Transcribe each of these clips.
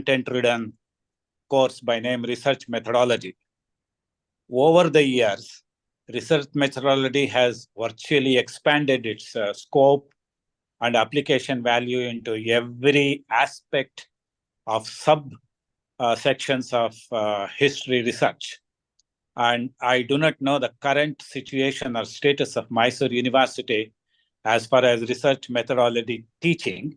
content-ridden course by name Research Methodology. Over the years, research methodology has virtually expanded its scope and application value into every aspect of sections of history research. And I do not know the current situation or status of Mysore University as far as research methodology teaching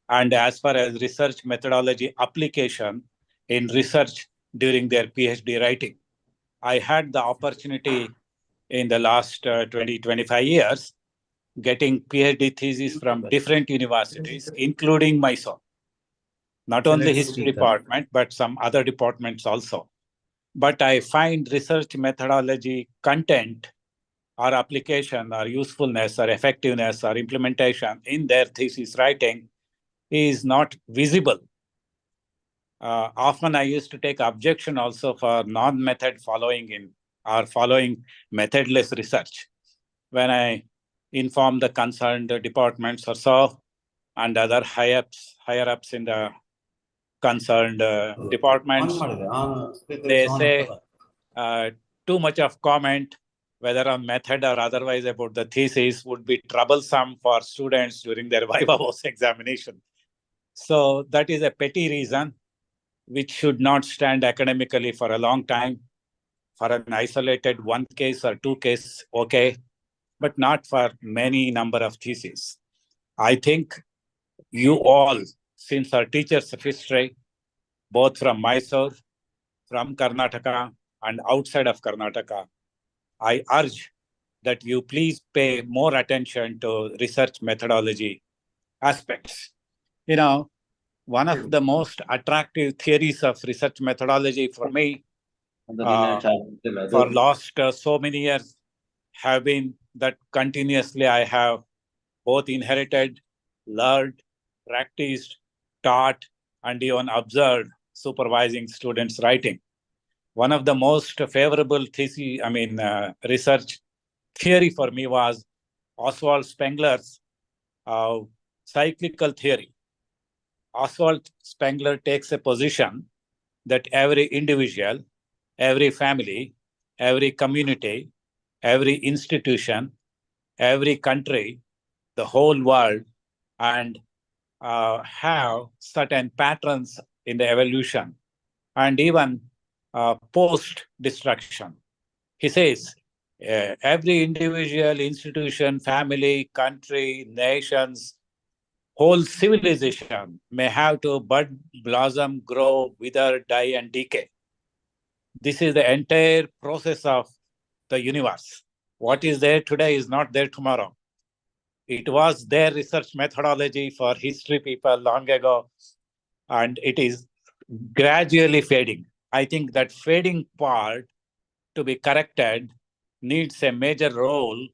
and as far as research methodology application in research during their PhD writing. I had the opportunity in the last 20, 25 years getting PhD theses from different universities, including Mysore. Not only history department, but some other departments also. But I find research methodology content or application or usefulness or effectiveness or implementation in their thesis writing is not visible. Often I used to take objection also for non-method following methodless research. When I inform the concerned departments or so and other higher-ups in the concerned departments, they say too much of comment, whether on method or otherwise, about the thesis would be troublesome for students during their Viva Voce examination. So that is a petty reason which should not stand academically for a long time. For an isolated one case or two case, okay, but not for many number of theses. I think you all, since are teachers of history, both from Mysore, from Karnataka, and outside of Karnataka, I urge that you please pay more attention to research methodology aspects. You know, one of the most attractive theories of research methodology for me for last so many years have been that continuously I have both inherited, learned, practiced, taught, and even observed supervising students' writing. One of the most favorable research theory for me was Oswald Spengler's cyclical theory. Oswald Spengler takes a position that every individual, every family, every community, every institution, every country, the whole world, and have certain patterns in the evolution and even post-destruction. He says, every individual, institution, family, country, nations, whole civilization may have to bud, blossom, grow, wither, die, and decay. This is the entire process of the universe. What is there today is not there tomorrow. It was their research methodology for history people long ago, and it is gradually fading. I think that fading part to be corrected needs a major role,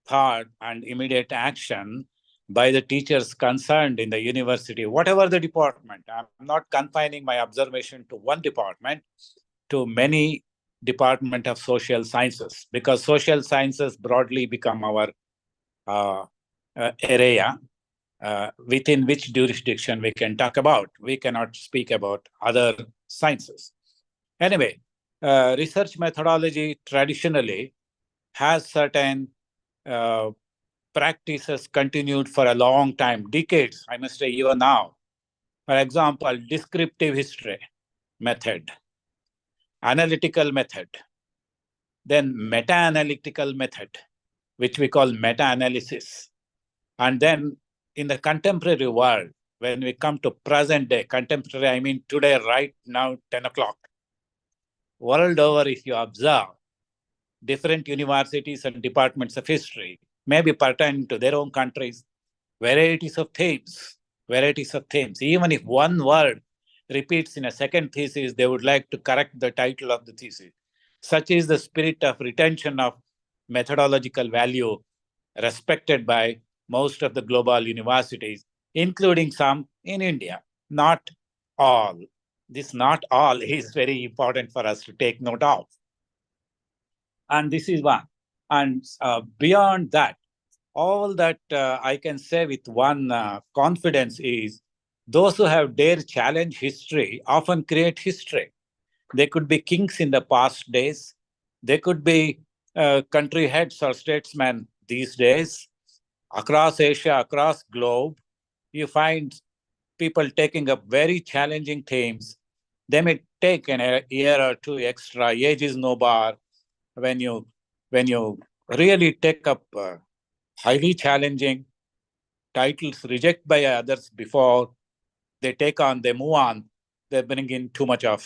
thought, and immediate action by the teachers concerned in the university, whatever the department. I'm not confining my observation to one department, to many department of social sciences, because social sciences broadly become our area within which jurisdiction we can talk about. We cannot speak about other sciences. Anyway, research methodology traditionally has certain practices continued for a long time, decades, I must say, even now. For example, descriptive history method, analytical method, then meta-analytical method, which we call meta-analysis. And then in the contemporary world, when we come to present day, contemporary, I mean today, right now, 10 o'clock, world over, if you observe, different universities and departments of history, maybe pertaining to their own countries, varieties of themes. Even if one word repeats in a second thesis, they would like to correct the title of the thesis. Such is the spirit of retention of methodological value respected by most of the global universities, including some in India. Not all. This not all is very important for us to take note of. And this is one. And beyond that, all that I can say with one confidence is Those who have dared challenge history often create history. They could be kings in the past days. They could be country heads or statesmen these days. Across Asia, across globe, you find people taking up very challenging themes. They may take a year or two extra. Age is no bar. When you really take up highly challenging titles rejected by others before, they take on, they move on, they bring in too much of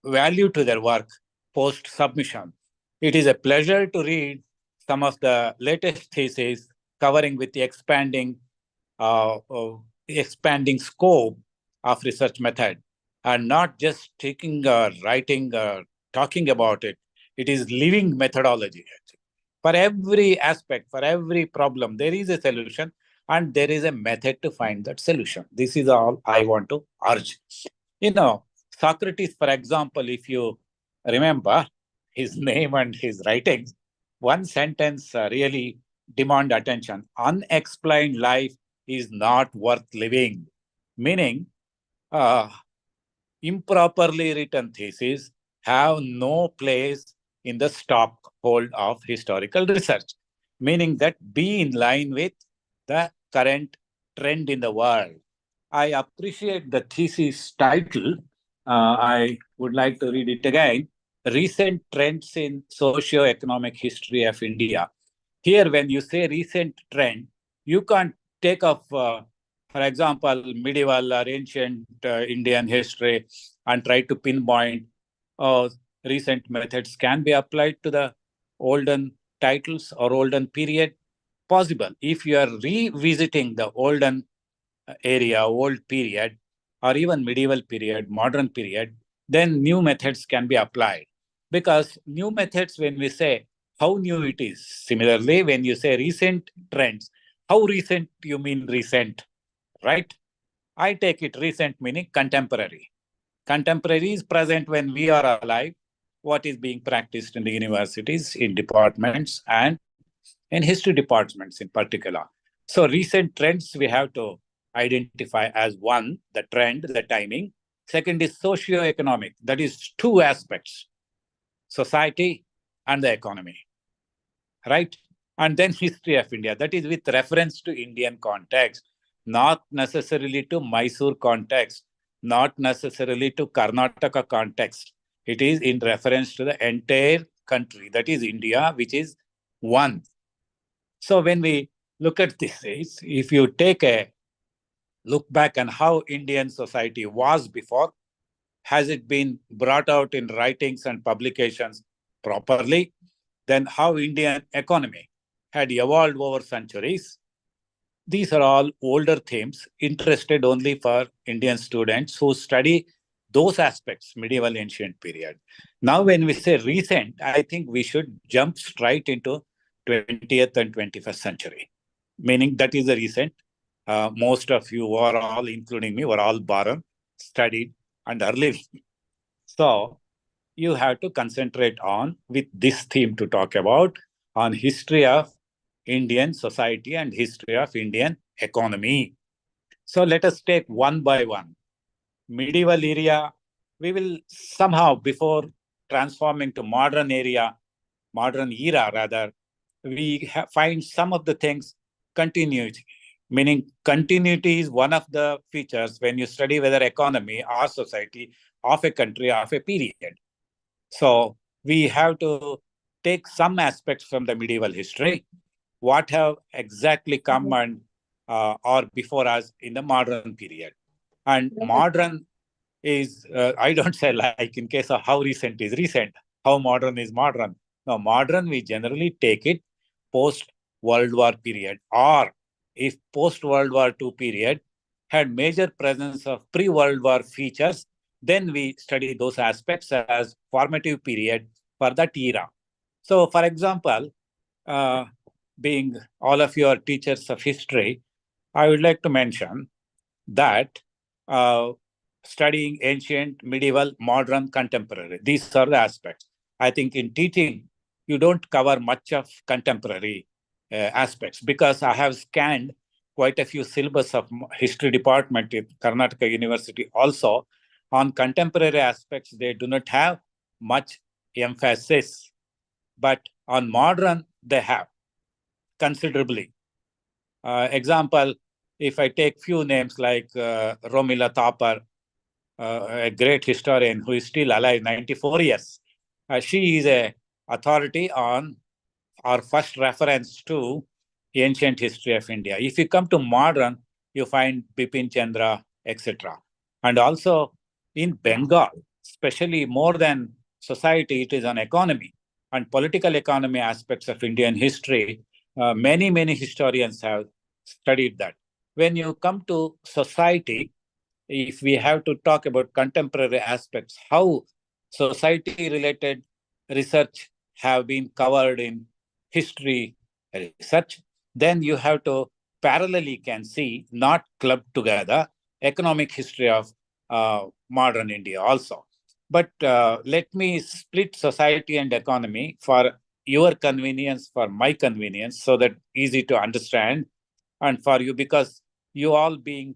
value to their work post submission. It is a pleasure to read some of the latest theses covering with the expanding scope of research method, and not just taking writing talking about it. It is living methodology. For every aspect, for every problem, there is a solution, and there is a method to find that solution. This is all I want to urge. You know, Socrates, for example, if you remember his name and his writings, one sentence really demand attention. Unexplained life is not worth living. Meaning, uh, improperly written theses have no place in the stockhold of historical research, meaning that be in line with the current trend in the world. I appreciate the thesis title. I would like to read it again. Recent Trends in Socio-Economic History of India. Here, when you say recent trend, you can't take up, for example, medieval or ancient Indian history and try to pinpoint recent methods can be applied to the olden titles or olden period. Possible. If you are revisiting the olden area, old period, or even medieval period, modern period, then new methods can be applied. Because new methods, when we say how new it is, similarly, when you say recent trends, how recent you mean recent, right? I take it recent meaning contemporary. Contemporary is present when we are alive, what is being practiced in the universities, in departments, and in history departments in particular. So recent trends we have to identify as one, the trend, the timing. Second is socio-economic. That is two aspects, society and the economy, right? And then history of India. That is with reference to Indian context, not necessarily to Mysore context, not necessarily to Karnataka context. It is in reference to the entire country, that is India, which is one. So when we look at this, if you take a look back on how Indian society was before, has it been brought out in writings and publications properly? Then how Indian economy had evolved over centuries. These are all older themes interested only for Indian students who study those aspects, medieval ancient period. Now, when we say recent, I think we should jump straight into 20th and 21st century, meaning that is the recent. Most of you were all, including me, were all born, studied, and are living. So you have to concentrate on with this theme to talk about on history of Indian society and history of Indian economy. So let us take one by one. Medieval area, we will somehow, before transforming to modern era rather, we find some of the things continuity. Meaning continuity is one of the features when you study whether economy or society of a country of a period. So we have to take some aspects from the medieval history, what have exactly come and or before us in the modern period. And modern is, I don't say like in case of how recent is recent, how modern is modern. Now, modern, we generally take it post-World War period, or if post-World War II period had major presence of pre-World War features, then we study those aspects as formative period for that era. So, for example, uh, being all of you are teachers of history, I would like to mention that uh, studying ancient, medieval, modern, contemporary, these are the aspects. I think in teaching, you don't cover much of contemporary aspects because I have scanned quite a few syllabus of history department in Karnataka University also. On contemporary aspects, they do not have much emphasis, but on modern, they have considerably. Example, if I take few names like Romila Thapar, a great historian who is still alive, 94 years. She is a authority on our first reference to ancient history of India. If you come to modern, you find Bipin Chandra, etc. And also in Bengal, especially more than society, it is on economy and political economy aspects of Indian history. Many historians have studied that. When you come to society, if we have to talk about contemporary aspects, how society-related research have been covered in history research, then you have to parallelly can see, not clubbed together, economic history of modern India also. But let me split society and economy for your convenience, for my convenience, so that easy to understand, and for you, because you all being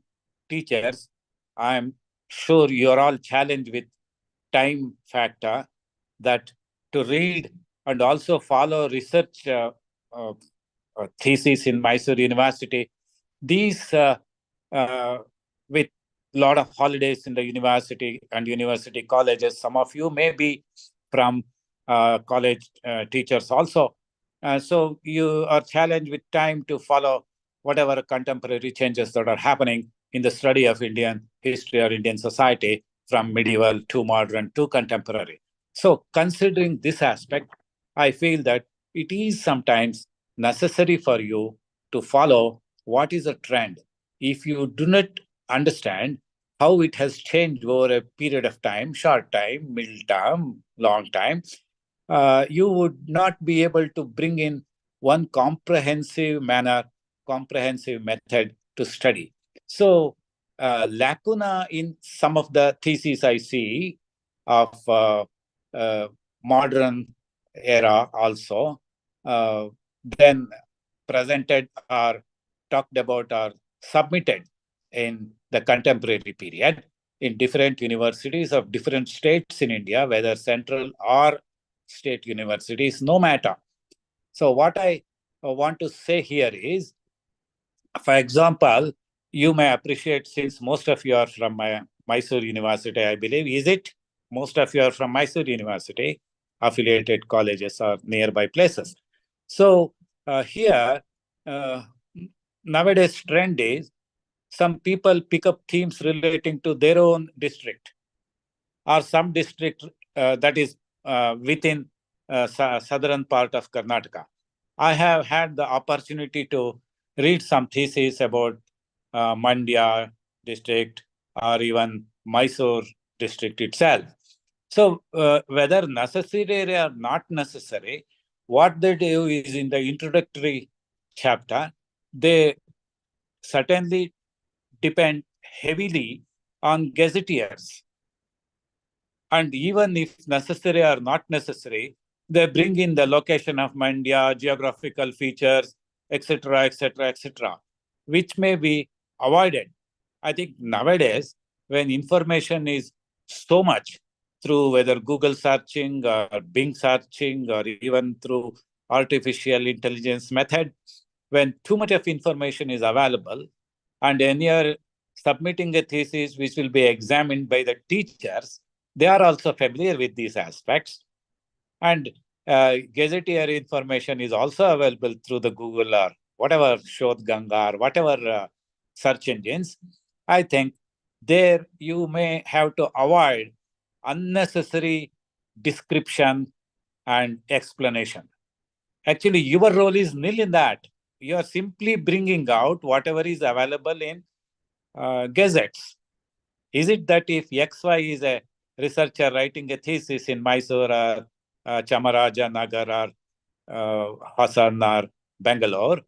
teachers, I'm sure you're all challenged with time factor, that to read and also follow research uh, thesis in Mysore University. These, with a lot of holidays in the university and university colleges, some of you may be from college teachers also. So you are challenged with time to follow whatever contemporary changes that are happening in the study of Indian history or Indian society from medieval to modern to contemporary. So considering this aspect, I feel that it is sometimes necessary for you to follow what is a trend. If you do not understand how it has changed over a period of time, short time, middle term, long time, you would not be able to bring in one comprehensive manner, comprehensive method to study. So, lacuna in some of the theses I see of modern era also, then presented or talked about or submitted in the contemporary period in different universities of different states in India, whether central or state universities, no matter. So what I want to say here is, for example, you may appreciate, since most of you are from Mysore University, I believe, is it? Most of you are from Mysore University, affiliated colleges or nearby places. So here, nowadays trend is some people pick up themes relating to their own district or some district that is within southern part of Karnataka. I have had the opportunity to read some theses about Mandya district or even Mysore district itself. So whether necessary or not necessary, what they do is in the introductory chapter, they certainly depend heavily on gazetteers. And even if necessary or not necessary, they bring in the location of Mandya, geographical features, etc., etc., etc., which may be avoided. I think nowadays, when information is so much through whether Google searching or Bing searching or even through artificial intelligence method, when too much of information is available, and when you're submitting a thesis which will be examined by the teachers, they are also familiar with these aspects. And gazetteer information is also available through the Google or whatever, Shodh Ganga or whatever search engines. I think there you may have to avoid unnecessary description and explanation. Actually, your role is nil in that. You are simply bringing out whatever is available in gazettes. Is it that if XY is a researcher writing a thesis in Mysore or Chamaraja Nagar or Hassan or Bangalore,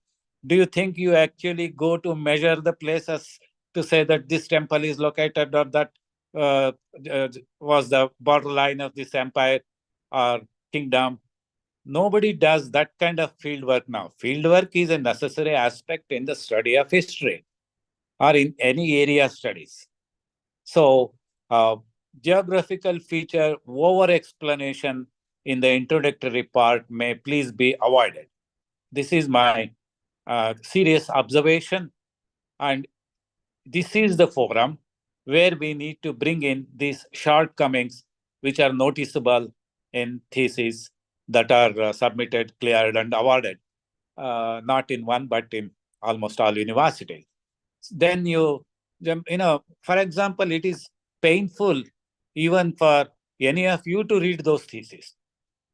do you think you actually go to measure the places to say that this temple is located or that was the borderline of this empire or kingdom? Nobody does that kind of field work now. Field work is a necessary aspect in the study of history or in any area studies. So, geographical feature over explanation in the introductory part may please be avoided. This is my serious observation, and this is the forum where we need to bring in these shortcomings which are noticeable in theses that are submitted, cleared, and awarded, not in one but in almost all universities. Then for example, it is painful even for any of you to read those theses.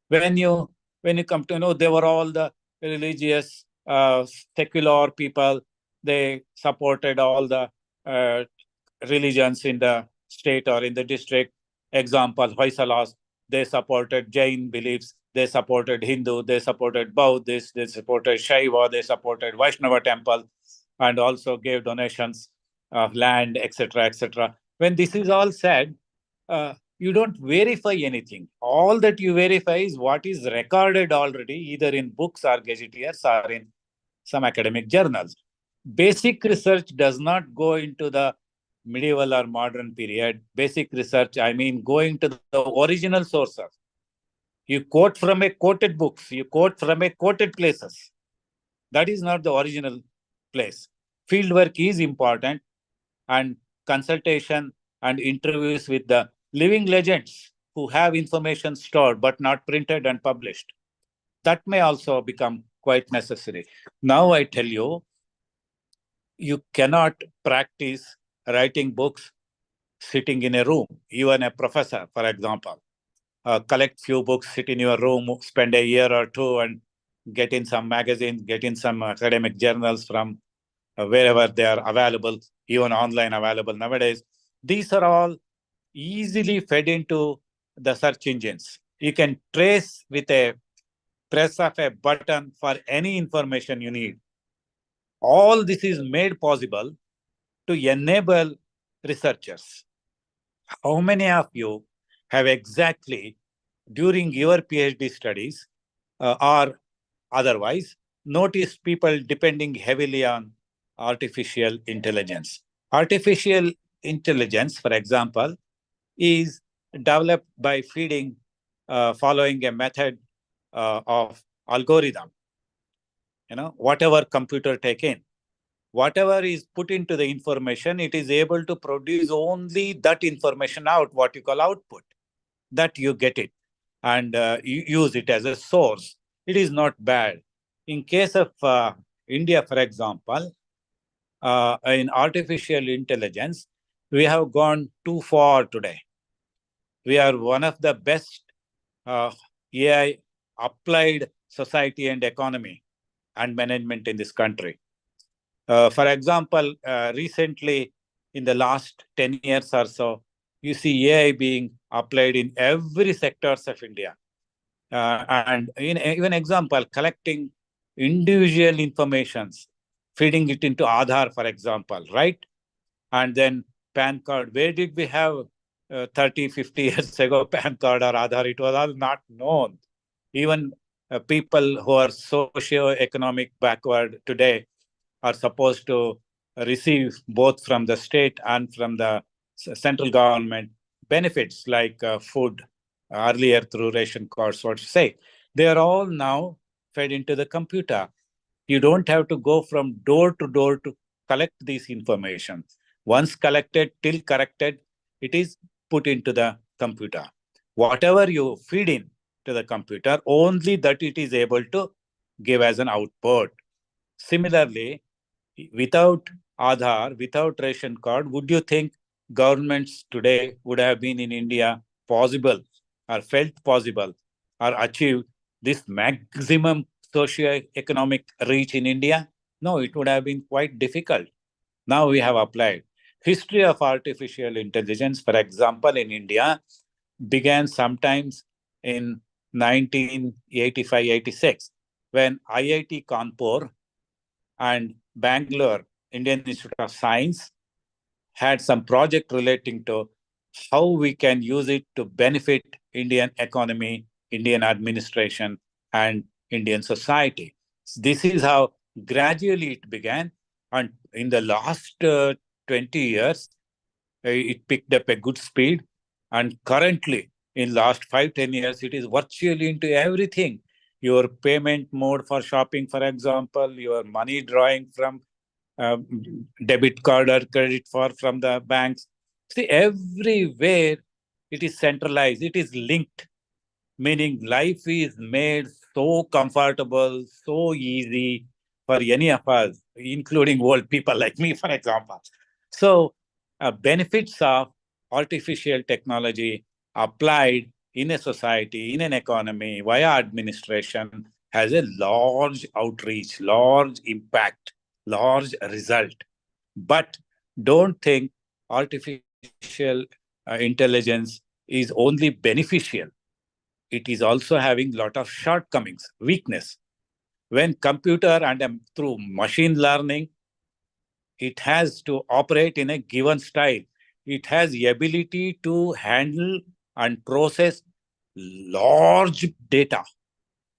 When you come to know, they were all the religious, secular people. They supported all the uh, religions in the state or in the district. Example, Hoysalas, they supported Jain beliefs, they supported Hindu, they supported Buddhist, they supported Shaiva, they supported Vaishnava temple, and also gave donations of land, etc., etc. When this is all said, you don't verify anything. All that you verify is what is recorded already, either in books or gazetteers or in some academic journals. Basic research does not go into the medieval or modern period. Basic research, I mean, going to the original sources. You quote from a quoted books, you quote from a quoted places. That is not the original place. Fieldwork is important, and consultation and interviews with the living legends who have information stored but not printed and published. That may also become quite necessary. Now I tell you, you cannot practice writing books sitting in a room. Even a professor, for example, collect few books, sit in your room, spend a year or two, and get in some magazines, get in some academic journals from wherever they are available, even online available nowadays. These are all easily fed into the search engines. You can trace with a press of a button for any information you need. All this is made possible to enable researchers. How many of you have exactly, during your PhD studies or otherwise, noticed people depending heavily on artificial intelligence? Artificial intelligence, for example, is developed by following a method of algorithm. Whatever computer take in, whatever is put into the information, it is able to produce only that information out, what you call output, that you get it and you use it as a source. It is not bad. In case of India, for example, in artificial intelligence, we have gone too far today. We are one of the best AI applied society and economy and management in this country. For example, recently, in the last 10 years or so, you see AI being applied in every sectors of India. And even example, collecting individual informations, feeding it into Aadhaar, for example, right? And then PAN card. Where did we have 30, 50 years ago PAN card or Aadhaar? It was all not known. Even people who are socio-economic backward today are supposed to receive both from the state and from the central government benefits like food, earlier through ration cards, what to say. They are all now fed into the computer. You don't have to go from door to door to collect these information. Once collected, till corrected, it is put into the computer. Whatever you feed in to the computer, only that it is able to give as an output. Similarly, without Aadhaar, without ration card, would you think governments today would have been in India possible or felt possible or achieved this maximum socio-economic reach in India? No, it would have been quite difficult. Now we have applied. History of artificial intelligence, for example, in India, began sometimes in 1985-86, when IIT Kanpur and Bangalore Indian Institute of Science had some project relating to how we can use it to benefit Indian economy, Indian administration, and Indian society. This is how gradually it began. And in the last 20 years, it picked up a good speed. And currently, in last 5-10 years, it is virtually into everything. Your payment mode for shopping, for example, your money drawing from debit card or credit from the banks. See, everywhere it is centralized, it is linked, meaning life is made so comfortable, so easy for any of us, including old people like me, for example. So, benefits of artificial technology applied in a society, in an economy, via administration has a large outreach, large impact, large result. But don't think artificial intelligence is only beneficial. It is also having lot of shortcomings, weakness. When computer and through machine learning, it has to operate in a given style. It has the ability to handle and process large data,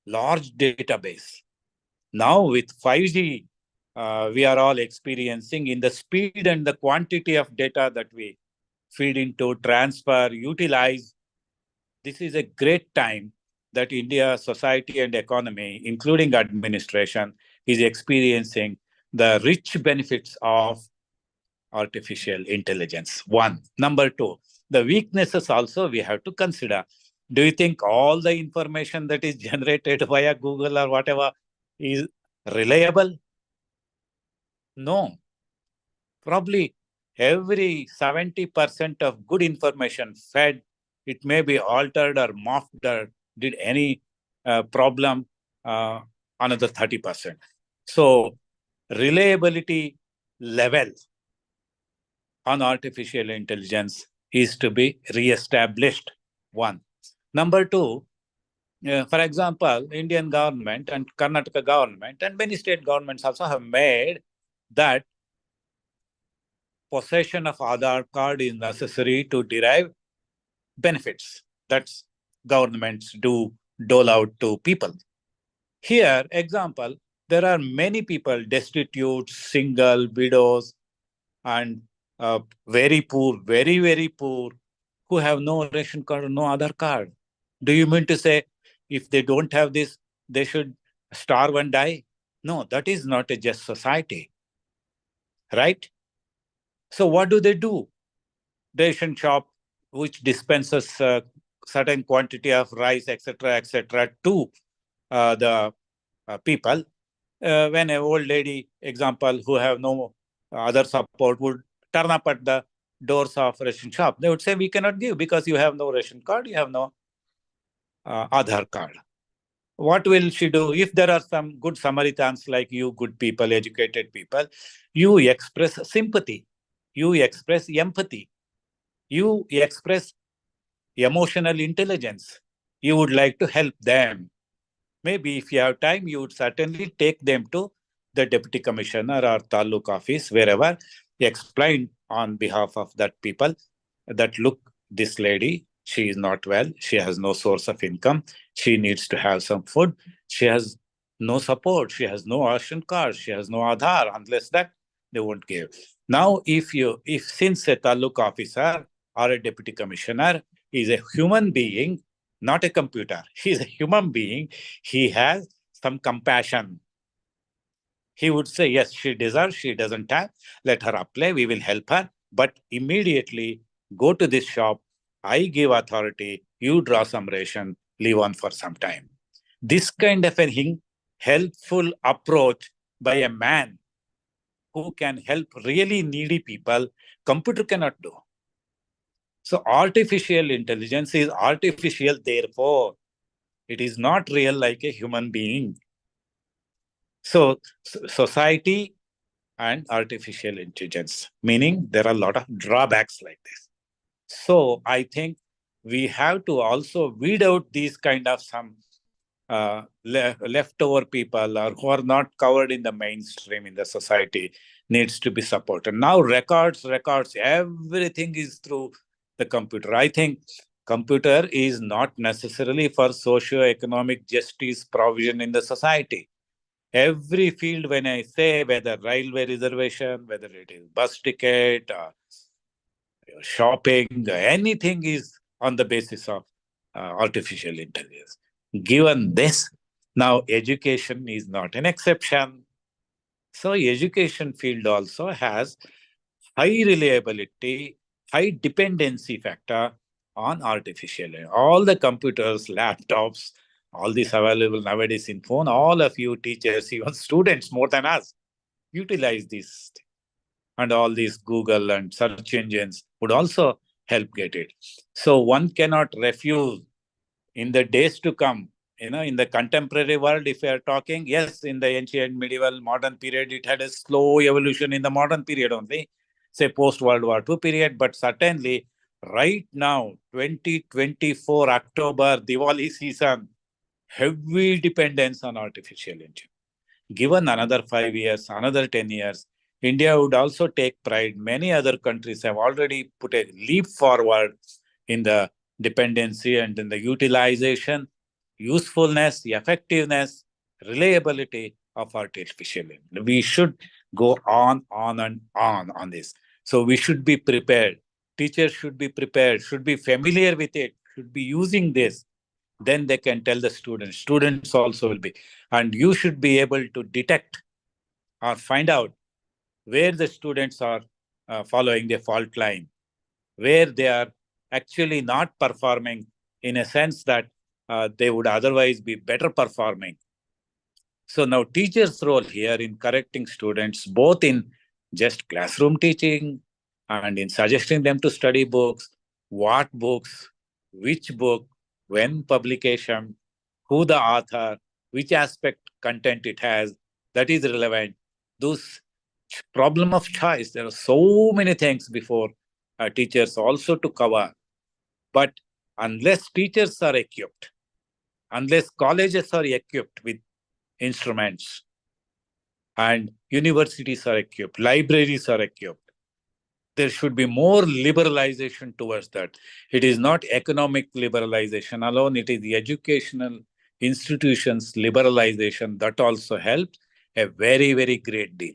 large database. Now with 5G, we are all experiencing in the speed and the quantity of data that we feed into, transfer, utilize. This is a great time that India society and economy, including administration, is experiencing the rich benefits of artificial intelligence. One. Number two, the weaknesses also we have to consider. Do you think all the information that is generated via Google or whatever is reliable? No. Probably every 70% of good information fed, it may be altered or morphed or did any problem, another 30%. So reliability level on artificial intelligence is to be re-established. One. Number two, for example, Indian government and Karnataka government and many state governments also have made that possession of Aadhaar card is necessary to derive benefits that governments do dole out to people. Here, example, there are many people destitute, single, widows, and very poor, very, very poor, who have no ration card or no Aadhaar card. Do you mean to say if they don't have this, they should starve and die? No, that is not a just society, right? So what do? Ration shop, which dispenses certain quantity of rice, etc., to the people. When an old lady, example, who have no other support, would turn up at the doors of ration shop, they would say, we cannot give because you have no ration card, you have no Aadhaar card. What will she do? If there are some good Samaritans like you, good people, educated people, you express sympathy, you express empathy, you express emotional intelligence. You would like to help them. Maybe if you have time, you would certainly take them to the deputy commissioner or taluk office, wherever, explain on behalf of that people that, look, this lady, she is not well. She has no source of income. She needs to have some food. She has no support. She has no ration card. She has no Aadhaar. Unless that, they won't give. Now, if since a taluk officer or a deputy commissioner is a human being, not a computer, he is a human being, he has some compassion. He would say, yes, she deserves, she doesn't have, let her apply, we will help her. But immediately go to this shop, I give authority, you draw some ration, live on for some time. This kind of a helpful approach by a man who can help really needy people, computer cannot do. So artificial intelligence is artificial, therefore it is not real like a human being. So society and artificial intelligence, meaning there are a lot of drawbacks like this. So I think we have to also weed out these kind of some leftover people or who are not covered in the mainstream in the society needs to be supported. Now records, everything is through the computer. I think computer is not necessarily for socio-economic justice provision in the society. Every field, when I say whether railway reservation, whether it is bus ticket, shopping, anything is on the basis of artificial intelligence. Given this, now education is not an exception. So education field also has high reliability, high dependency factor on artificial. All the computers, laptops, all these available nowadays in phone, all of you teachers, even students more than us, utilize this. And all these Google and search engines would also help get it. So one cannot refuse in the days to come, in the contemporary world, if we are talking, yes, in the ancient, medieval, modern period, it had a slow evolution in the modern period only, say post-World War II period, but certainly right now, 2024 October, Diwali season, heavy dependence on artificial intelligence. Given another 5 years, another 10 years, India would also take pride. Many other countries have already put a leap forward in the dependency and in the utilization, usefulness, effectiveness, reliability of artificial intelligence. We should go on and on this. So we should be prepared. Teachers should be prepared, should be familiar with it, should be using this. Then they can tell the students. Students also will be. And you should be able to detect or find out where the students are following the fault line, where they are actually not performing in a sense that they would otherwise be better performing. So now teachers' role here in correcting students, both in just classroom teaching and in suggesting them to study books, what books, which book, when publication, who the author, which aspect content it has, that is relevant. Those problem of choice, there are so many things before teachers also to cover. But unless teachers are equipped, unless colleges are equipped with instruments, and universities are equipped, libraries are equipped, there should be more liberalization towards that. It is not economic liberalization alone, it is the educational institutions liberalization that also helps a very, very great deal.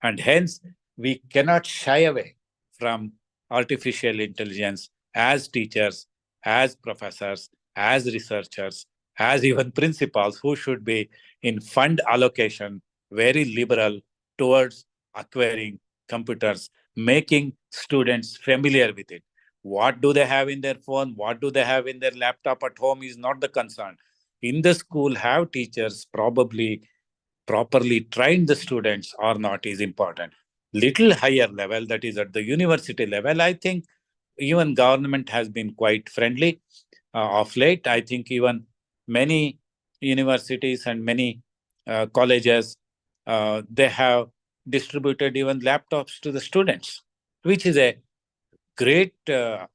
And hence, we cannot shy away from artificial intelligence as teachers, as professors, as researchers, as even principals who should be in fund allocation very liberal towards acquiring computers, making students familiar with it. What do they have in their phone? What do they have in their laptop at home is not the concern. In the school, have teachers probably properly trained the students or not is important. Little higher level, that is at the university level, I think even government has been quite friendly of late. I think even many universities and many colleges, they have distributed even laptops to the students, which is a great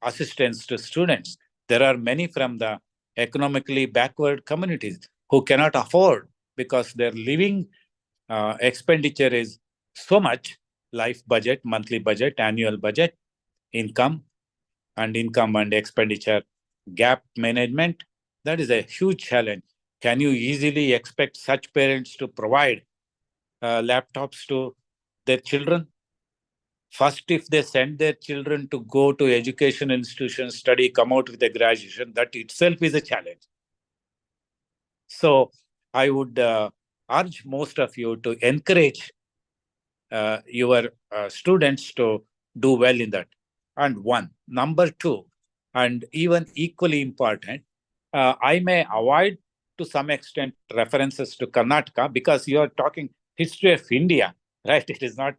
assistance to students. There are many from the economically backward communities who cannot afford because their living expenditure is so much, life budget, monthly budget, annual budget, income and expenditure gap management. That is a huge challenge. Can you easily expect such parents to provide laptops to their children? First, if they send their children to go to education institutions, study, come out with a graduation, that itself is a challenge. So I would urge most of you to encourage your students to do well in that. And one. Number two, and even equally important, I may avoid to some extent references to Karnataka because you are talking history of India, right? It is not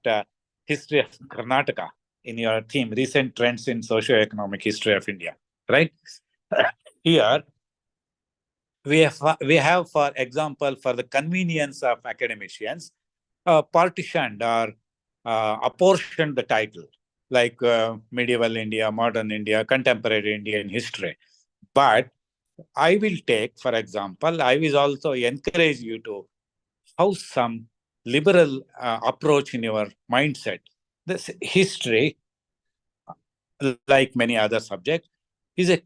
history of Karnataka in your theme, recent trends in socio-economic history of India, right? Here, we have, for example, for the convenience of academicians, partitioned or apportioned the title, like medieval India, modern India, contemporary Indian history. But I will take, for example, I will also encourage you to have some liberal approach in your mindset. This history, like many other subjects, is a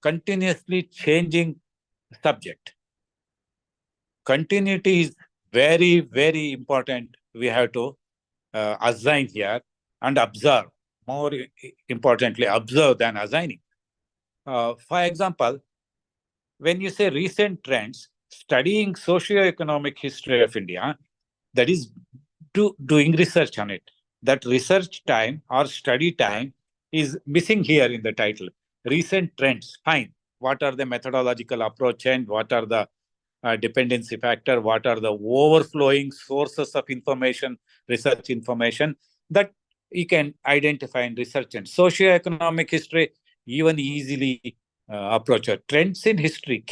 continuously changing subject. Continuity is very, very important. We have to assign here and observe. More importantly, observe than assigning. For example, when you say recent trends, studying socio-economic history of India, that is doing research on it. That research time or study time is missing here in the title. Recent trends, fine. What are the methodological approach and what are the dependency factor? What are the overflowing sources of information, research information that you can identify in research? And socio-economic history, even easily approach it. Trends in history,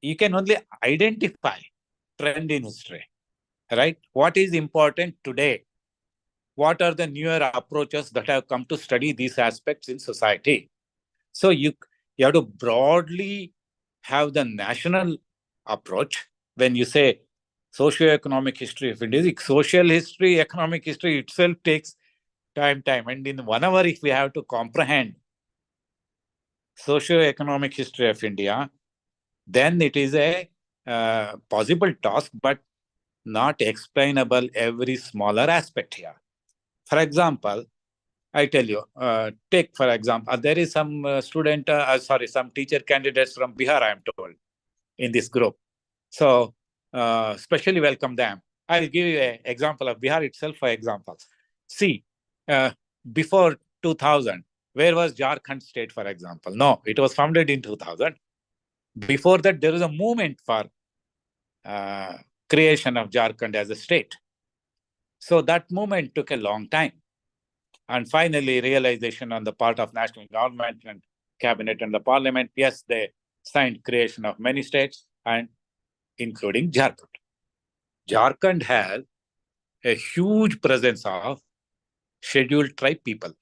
you can only identify trend in history, right? What is important today? What are the newer approaches that have come to study these aspects in society? So you have to broadly have the national approach. When you say socio-economic history of India, social history, economic history itself takes time. And in 1 hour, if we have to comprehend socio-economic history of India, then it is a possible task, but not explainable every smaller aspect here. For example, I tell you, take for example, there is some some teacher candidates from Bihar, I am told, in this group. So, especially welcome them. I'll give you an example of Bihar itself, for example. See, before 2000, where was Jharkhand state, for example? No, it was founded in 2000. Before that, there was a movement for creation of Jharkhand as a state. So that movement took a long time. And finally, realization on the part of national government and cabinet and the parliament, yes, they signed creation of many states, and including Jharkhand. Jharkhand has a huge presence of scheduled tribe people.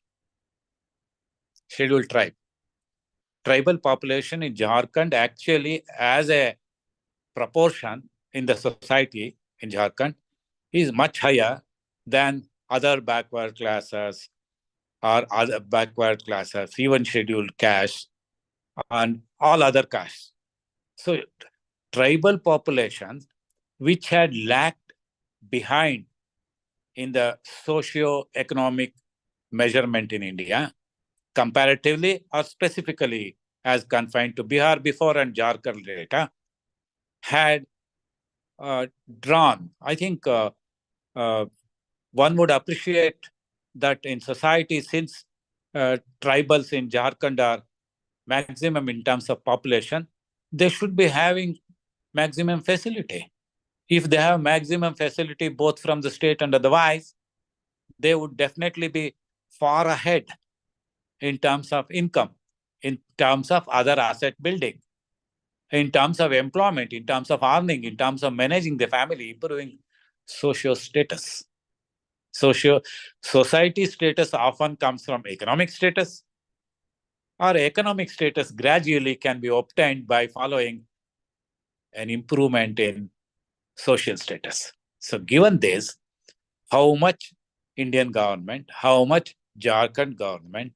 Scheduled tribe. Tribal population in Jharkhand actually, as a proportion in the society in Jharkhand, is much higher than other backward classes or other backward classes, even scheduled castes and all other castes. So tribal populations which had lagged behind in the socio-economic measurement in India, comparatively or specifically as confined to Bihar before and Jharkhand later, had drawn. I think one would appreciate that in society, since tribals in Jharkhand are maximum in terms of population, they should be having maximum facility. If they have maximum facility both from the state and otherwise, they would definitely be far ahead in terms of income, in terms of other asset building, in terms of employment, in terms of earning, in terms of managing the family, improving social status. Society status often comes from economic status, or economic status gradually can be obtained by following an improvement in social status. So given this, how much Indian government, how much Jharkhand government,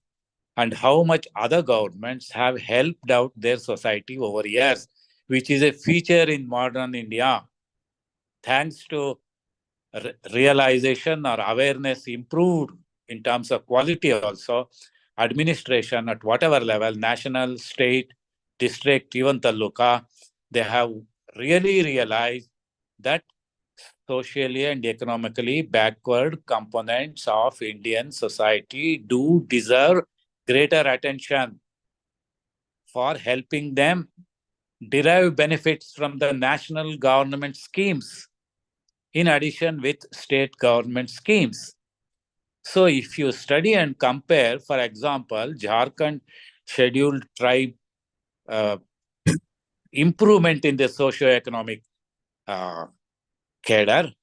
and how much other governments have helped out their society over years, which is a feature in modern India. Thanks to realization or awareness improved in terms of quality also, administration at whatever level, national, state, district, even taluka, they have really realized that socially and economically backward components of Indian society do deserve greater attention for helping them derive benefits from the national government schemes in addition with state government schemes. So if you study and compare, for example, Jharkhand scheduled tribe improvement in the socio-economic cadre,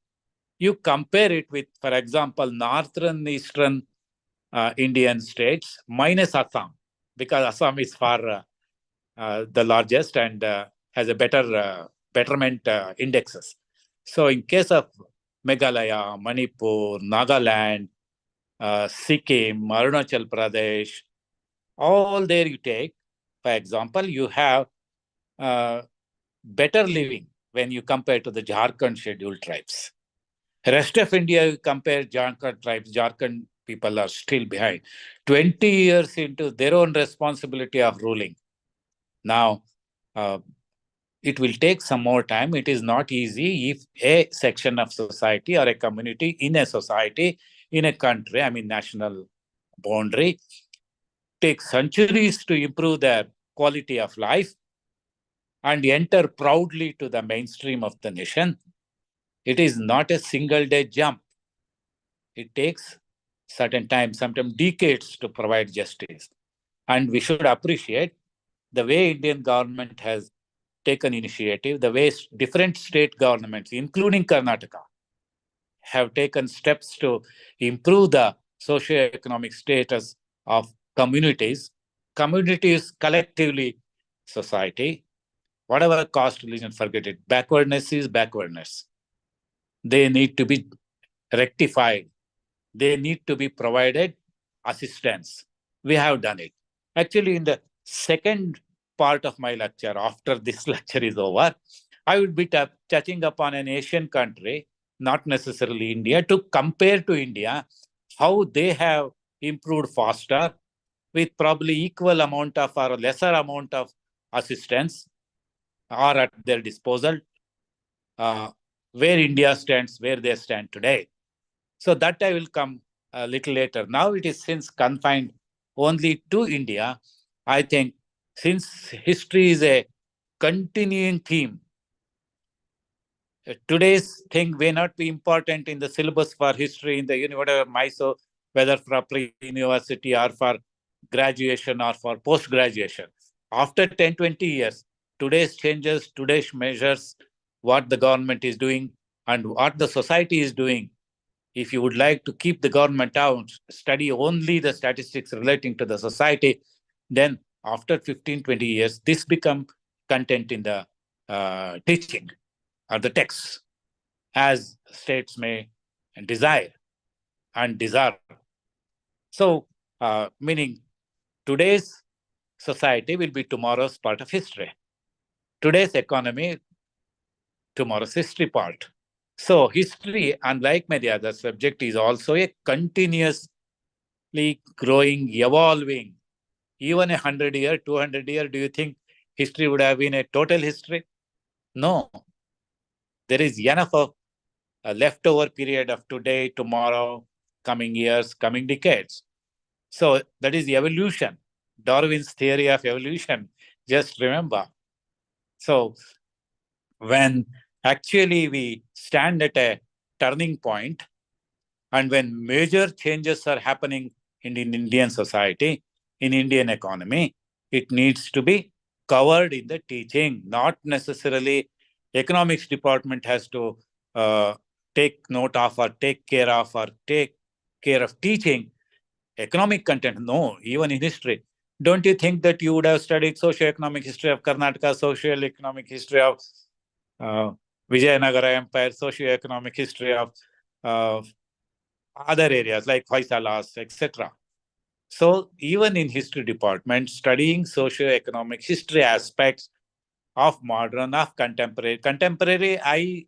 you compare it with, for example, northern eastern Indian states minus Assam, because Assam is far the largest and has a better betterment indexes. So in case of Meghalaya, Manipur, Nagaland, Sikkim, Arunachal Pradesh, All there you take. For example, you have better living when you compare to the Jharkhand scheduled tribes. Rest of India, you compare Jharkhand tribes, Jharkhand people are still behind. 20 years into their own responsibility of ruling. Now, it will take some more time. It is not easy if a section of society or a community in a society, in a country, I mean national boundary, takes centuries to improve their quality of life and enter proudly to the mainstream of the nation. It is not a single day jump. It takes certain time, sometimes decades to provide justice. And we should appreciate the way Indian government has taken initiative, the way different state governments, including Karnataka, have taken steps to improve the socio-economic status of communities. Communities collectively, society, whatever caste, religion, forget it. Backwardness is backwardness. They need to be rectified. They need to be provided assistance. We have done it. Actually, in the second part of my lecture, after this lecture is over, I will be touching upon an Asian country, not necessarily India, to compare to India, how they have improved faster with probably equal amount of or lesser amount of assistance are at their disposal, where India stands, where they stand today. So that I will come a little later. Now it is since confined only to India. I think since history is a continuing theme, today's thing may not be important in the syllabus for history in the whatever Mysore, whether for pre-university or for graduation or for post-graduation. After 10, 20 years, today's changes, today's measures, what the government is doing and what the society is doing. If you would like to keep the government out, study only the statistics relating to the society, then after 15, 20 years, this become content in the teaching or the texts as states may desire and deserve. So, meaning today's society will be tomorrow's part of history. Today's economy, tomorrow's history part. So history, unlike many other subjects, is also a continuously growing, evolving. Even 100-year, 200-year, do you think history would have been a total history? No. There is enough of a leftover period of today, tomorrow, coming years, coming decades. So that is evolution. Darwin's theory of evolution. Just remember. So when actually we stand at a turning point, and when major changes are happening in Indian society, in Indian economy, it needs to be covered in the teaching. Not necessarily economics department has to take note of or take care of or take care of teaching economic content. No, even in history. Don't you think that you would have studied socio-economic history of Karnataka, socio-economic history of Vijayanagara Empire, socio-economic history of other areas like Hoysalas, etc. So even in history department, studying socio-economic history aspects of modern, of contemporary, I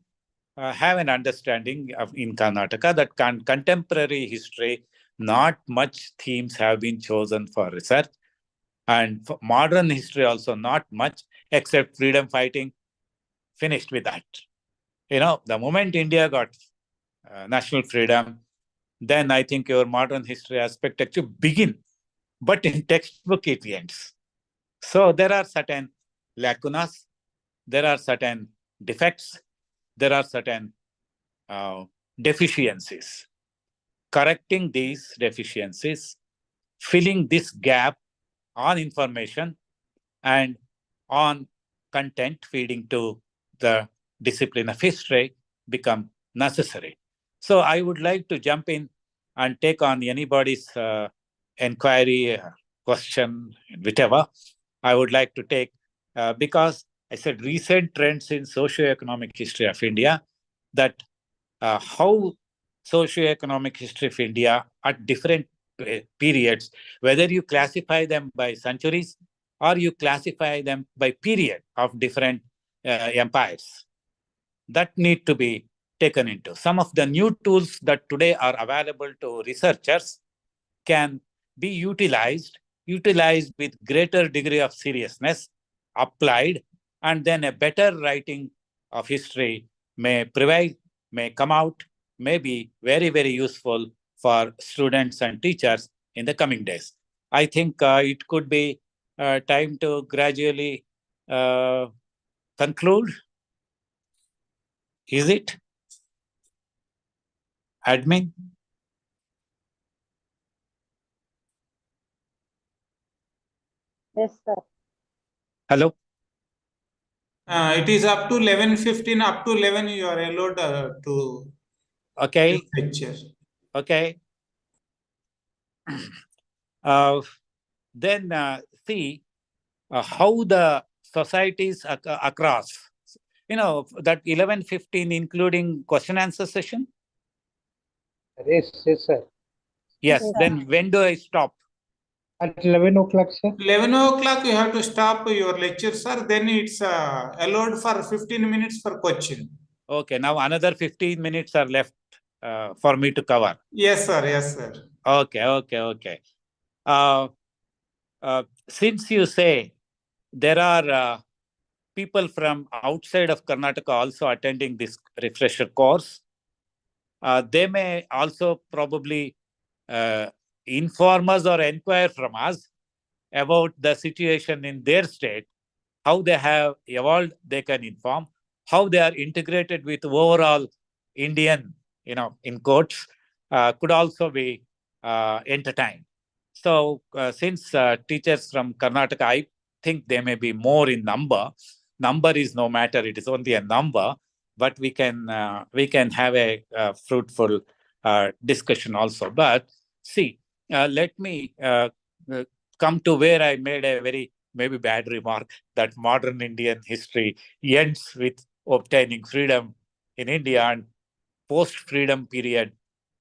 have an understanding of in Karnataka that contemporary history, not much themes have been chosen for research. And for modern history also not much, except freedom fighting, finished with that. The moment India got national freedom, then I think your modern history aspect actually begin. But in textbook, it ends. So there are certain lacunas, there are certain defects, there are certain deficiencies. Correcting these deficiencies, filling this gap on information and on content feeding to the discipline of history become necessary. So I would like to jump in and take on anybody's inquiry, question, whichever I would like to take, because I said recent trends in socio-economic history of India, that how socio-economic history of India at different periods, whether you classify them by centuries or you classify them by period of different empires. That need to be taken into. Some of the new tools that today are available to researchers can be utilized with greater degree of seriousness, applied, and then a better writing of history may prevail, may come out, may be very, very useful for students and teachers in the coming days. I think it could be time to gradually conclude. Is it? Admin? Yes, sir. Hello? It is up to 11:15, up to 11 you are allowed to Okay. lecture. Okay. Then see how the societies across, that 11:15 including question answer session? Yes, sir. Yes, Yes, then when do I stop? At 11 o'clock, sir. 11 o'clock you have to stop your lecture, sir. Then it's allowed for 15 minutes for question. Okay, now another 15 minutes are left for me to cover. Yes, sir. Yes, sir. Okay. Since you say there are people from outside of Karnataka also attending this refresher course, they may also probably inform us or inquire from us about the situation in their state, how they have evolved, they can inform, how they are integrated with overall Indian, in quotes, could also be entertained. So since teachers from Karnataka, I think they may be more in number. Number is no matter, it is only a number, but we can have a fruitful discussion also. But see, let me come to where I made a very maybe bad remark that modern Indian history ends with obtaining freedom in India, and post-freedom period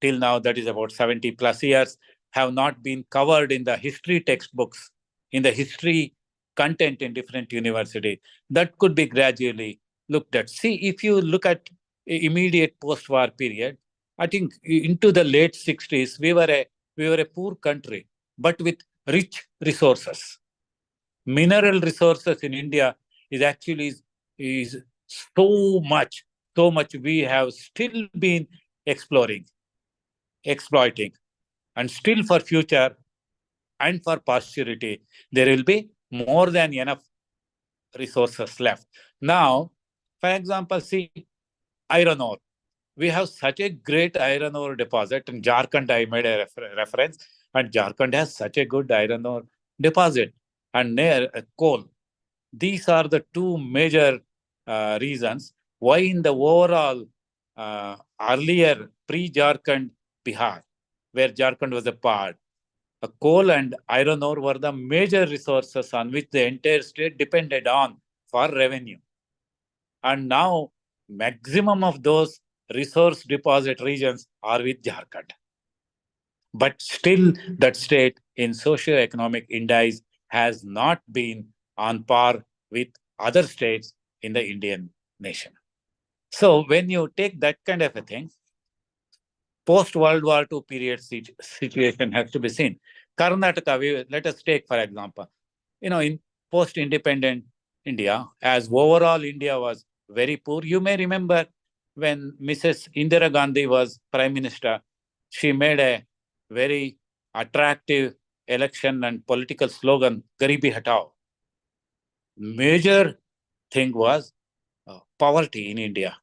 till now, that is about 70 plus years, have not been covered in the history textbooks, in the history content in different universities. That could be gradually looked at. See, if you look at immediate post-war period, I think into the late 60s, we were a poor country, but with rich resources. Mineral resources in India is so much we have still been exploiting, and still for future and for posterity, there will be more than enough resources left. Now, for example, see, iron ore. We have such a great iron ore deposit. In Jharkhand, I made a reference, and Jharkhand has such a good iron ore deposit. And near coal. These are the two major reasons why in the overall earlier pre-Jharkhand Bihar, where Jharkhand was a part, coal and iron ore were the major resources on which the entire state depended on for revenue. And now, maximum of those resource deposit regions are with Jharkhand. But still, that state in socio-economic indices has not been on par with other states in the Indian nation. So when you take that kind of a thing, post-World War II period situation has to be seen. Karnataka, let us take, for example, in post-independent India, as overall India was very poor. You may remember when Mrs. Indira Gandhi was Prime Minister, she made a very attractive election and political slogan, Garibi Hatao. Major thing was poverty in India.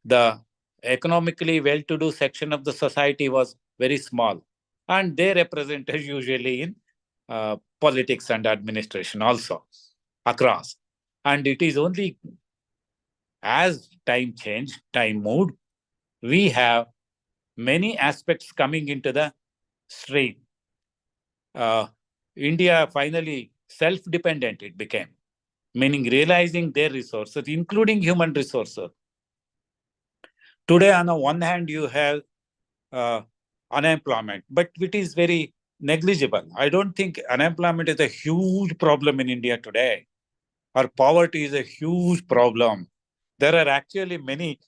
The economically well-to-do section of the society was very small, and they represented usually in politics and administration also across. And it is only as time changed, time moved, we have many aspects coming into the stream. India finally self-dependent it became, meaning realizing their resources, including human resources. Today, on the one hand, you have unemployment, but it is very negligible. I don't think unemployment is a huge problem in India today, or poverty is a huge problem. There are actually many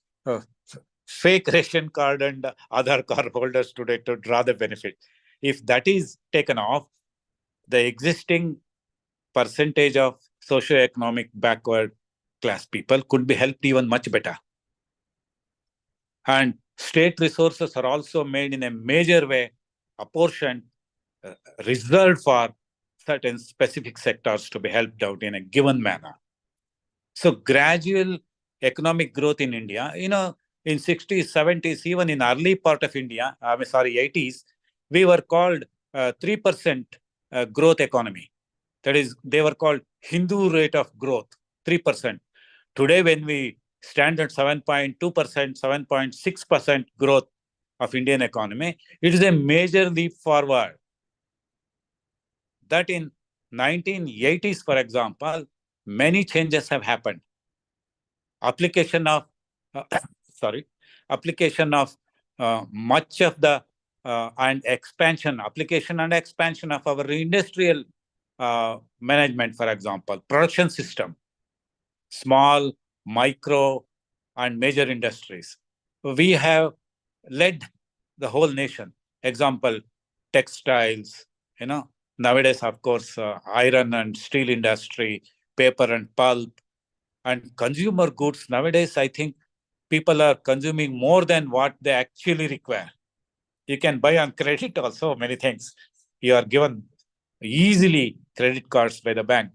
fake ration card and Aadhaar card holders today to draw the benefit. If that is taken off, the existing percentage of socio-economic backward class people could be helped even much better. And state resources are also made in a major way, apportioned, reserved for certain specific sectors to be helped out in a given manner. So gradual economic growth in India, in 60s, 70s, even in early part of India, 80s, we were called 3% growth economy. That is, they were called Hindu rate of growth, 3%. Today, when we stand at 7.2%, 7.6% growth of Indian economy, it is a major leap forward. That in 1980s, for example, many changes have happened. Application of much of the application and expansion of our industrial management, for example, production system, small, micro, and major industries. We have led the whole nation. Example, textiles, nowadays, of course, iron and steel industry, paper and pulp, and consumer goods. Nowadays, I think people are consuming more than what they actually require. You can buy on credit also many things. You are given easily credit cards by the bank.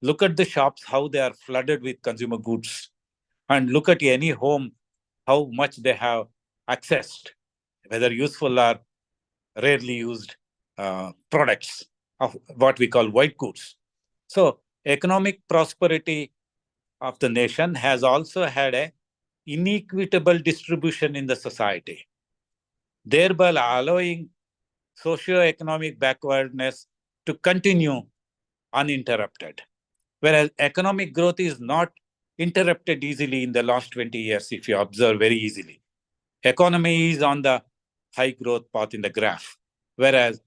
Look at the shops, how they are flooded with consumer goods. And look at any home, how much they have accessed, whether useful or rarely used products of what we call white goods. So economic prosperity of the nation has also had a inequitable distribution in the society, thereby allowing socio-economic backwardness to continue uninterrupted. Whereas economic growth is not interrupted easily in the last 20 years, if you observe very easily. Economy is on the high growth path in the graph, whereas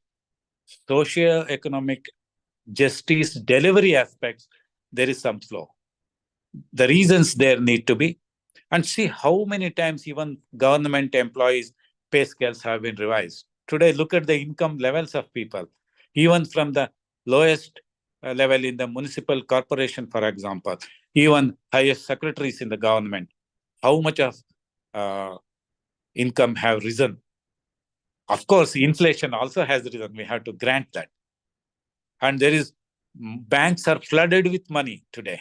socio-economic justice delivery aspects, there is some slow. The reasons there need to be, and see how many times even government employees' pay scales have been revised. Today, look at the income levels of people, even from the lowest level in the municipal corporation, for example, even highest secretaries in the government, how much of income have risen. Of course, inflation also has risen. We have to grant that. And banks are flooded with money today.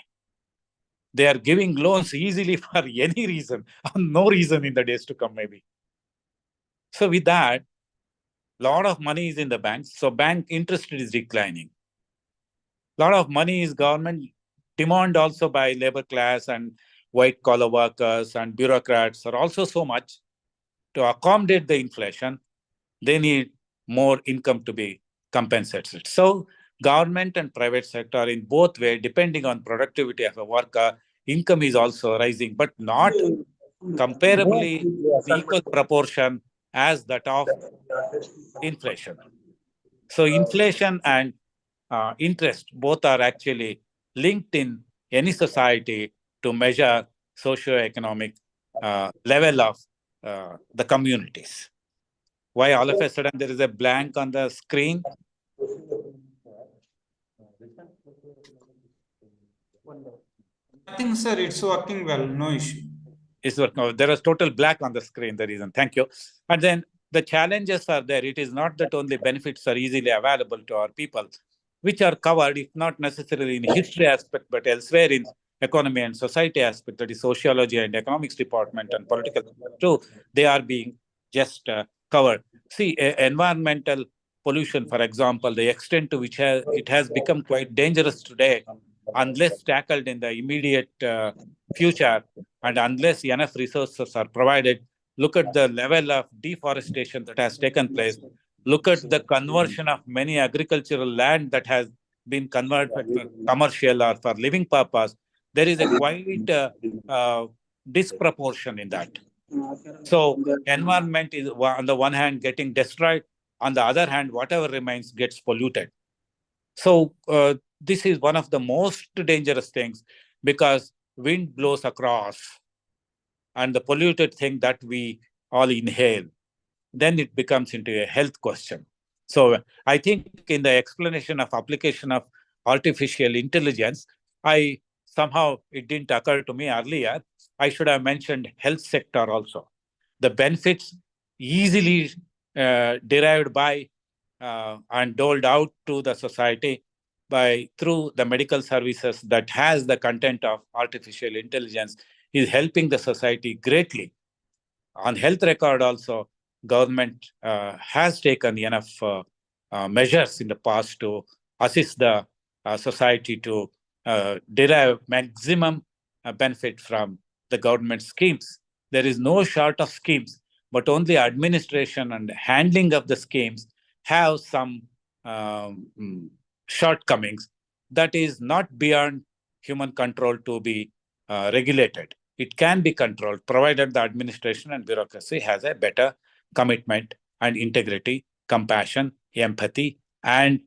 They are giving loans easily for any reason, or no reason in the days to come, maybe. So with that, a lot of money is in the banks. So bank interest is declining. A lot of money is government demand also by labor class and white collar workers and bureaucrats are also so much. To accommodate the inflation, they need more income to be compensated. So government and private sector in both ways, depending on productivity of a worker, income is also rising, but not comparably in equal proportion as that of inflation. So inflation and interest both are actually linked in any society to measure socio-economic level of the communities. Why all of a sudden there is a blank on the screen? Nothing, sir. It's working well. No issue. It's working. There is total black on the screen, the reason. Thank you. And then the challenges are there. It is not that only benefits are easily available to our people, which are covered, if not necessarily in history aspect, but elsewhere in economy and society aspect, that is sociology and economics department and political too, they are being just covered. See, environmental pollution, for example, the extent to which it has become quite dangerous today, unless tackled in the immediate future and unless enough resources are provided. Look at the level of deforestation that has taken place. Look at the conversion of many agricultural land that has been converted for commercial or for living purpose. There is a quite disproportion in that. So environment is on the one hand getting destroyed, on the other hand, whatever remains gets polluted. So this is one of the most dangerous things, because wind blows across and the polluted thing that we all inhale, then it becomes into a health question. So I think in the explanation of application of artificial intelligence, it didn't occur to me earlier, I should have mentioned health sector also. The benefits easily derived by and doled out to the society through the medical services that has the content of artificial intelligence is helping the society greatly. On health record also, government has taken enough measures in the past to assist the society to derive maximum benefit from the government schemes. There is no short of schemes, but only administration and handling of the schemes have some shortcomings that is not beyond human control to be regulated. It can be controlled, provided the administration and bureaucracy has a better commitment and integrity, compassion, empathy, and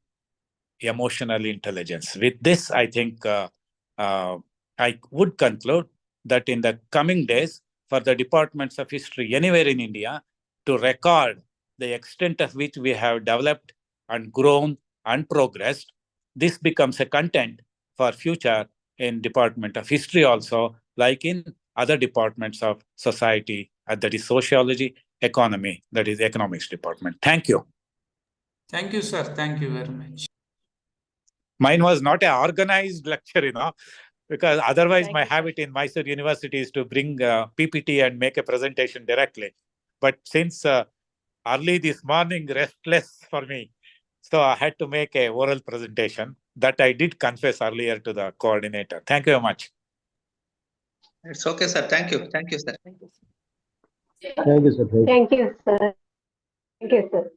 emotional intelligence. With this, I think I would conclude that in the coming days, for the departments of history anywhere in India to record the extent of which we have developed and grown and progressed, this becomes a content for future in Department of History also, like in other departments of society, that is sociology, economy, that is economics department. Thank you. Thank you, sir. Thank you very much. Mine was not an organized lecture, because otherwise Thank my you, sir. habit in Mysore University is to bring PPT and make a presentation directly. But since early this morning, restless for me, so I had to make a oral presentation that I did confess earlier to the coordinator. Thank you very much. It's okay, sir. Thank you. Thank you, sir. Thank you, sir. Thank you, sir. Thank you, sir. Thank you, sir.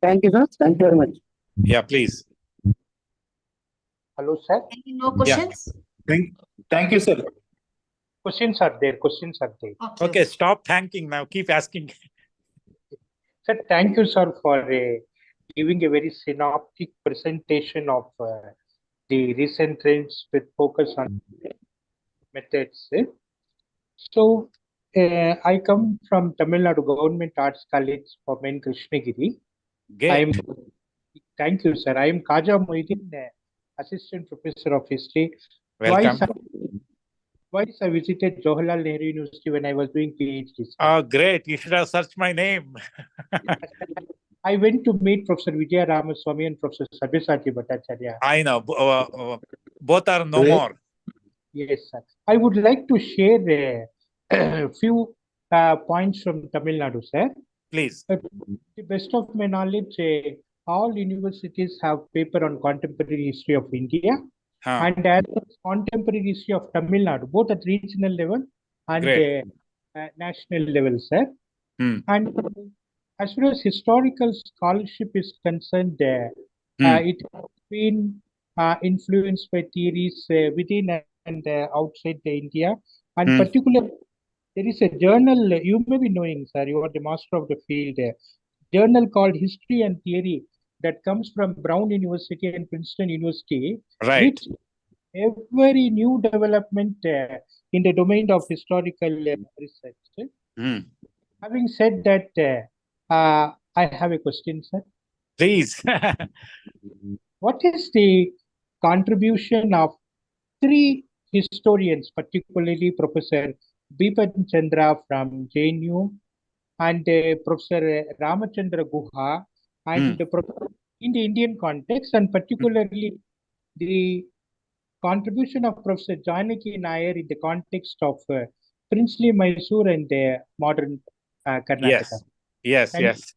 Thank you, sir. Thank you very much. Yeah, please. Hello, sir. No questions? Thank you, sir. Questions are there. Questions are there. Okay, stop thanking now. Keep asking. Sir, thank you, sir, for giving a very synoptic presentation of the recent trends with focus on methods. So, I come from Tamil Nadu Government Arts College for Men Krishnagiri. Great. Thank you, sir. I am Kaja Moidin, Assistant Professor of History. Welcome. Twice I visited Jawaharlal Nehru University when I was doing PhD. Sir. Oh, great. You should have searched my name. I went to meet Professor Vijaya Ramaswamy and Professor Sabyasachi Bhattacharya. I know. Both are no more. Yes, sir. I would like to share a few points from Tamil Nadu, sir. Please. To the best of my knowledge, all universities have paper on contemporary history of India. And as well as contemporary history of Tamil Nadu, both at regional level and national level, sir. And as far as historical scholarship is concerned, it has been influenced by theories within and outside India. And particularly, there is a journal, you may be knowing, sir, you are the master of the field, journal called History and Theory that comes from Brown University and Princeton University. Right. Which every new development in the domain of historical research. Having said that, I have a question, sir. Please. What is the contribution of three historians, particularly Professor Bipan Chandra from JNU and Professor Ramachandra Guha, and in the Indian context, and particularly the contribution of Professor Janaki Nair in the context of princely Mysore and modern Karnataka? Yes.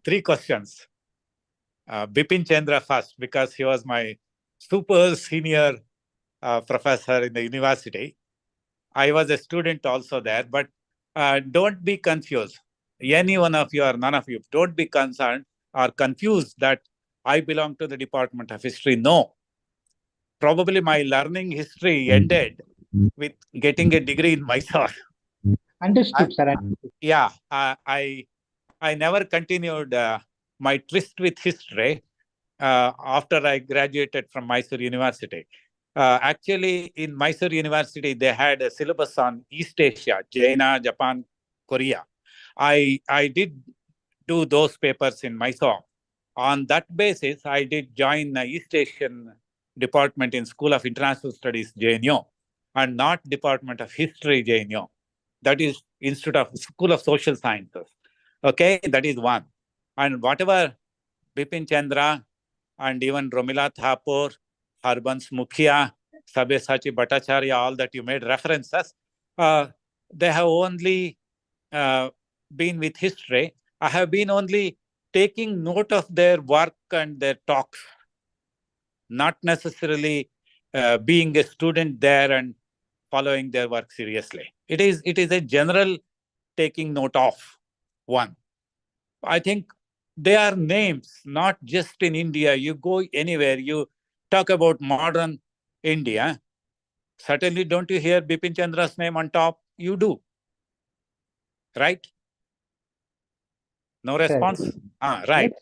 Three questions. Bipin Chandra first, because he was my super senior professor in the university. I was a student also there, but don't be confused. Any one of you or none of you, don't be concerned or confused that I belong to the Department of History. No. Probably my learning history ended with getting a degree in Mysore. Understood, sir. Understood. Yeah, I never continued my tryst with history after I graduated from Mysore University. Actually, in Mysore University, they had a syllabus on East Asia, China, Japan, Korea. I did do those papers in Mysore. On that basis, I did join the East Asian department in School of International Studies, JNU, and not Department of History, JNU. That is Institute of School of Social Sciences. Okay, that is one. And whatever Bipin Chandra and even Romila Thapur, Harbans Mukhia, Sabyasachi Bhattacharya, all that you made references, they have only been with history. I have been only taking note of their work and their talks, not necessarily being a student there and following their work seriously. It is a general taking note of one. I think they are names, not just in India. You go anywhere, you talk about modern India, certainly don't you hear Bipin Chandra's name on top? You do. Right? No response? Right.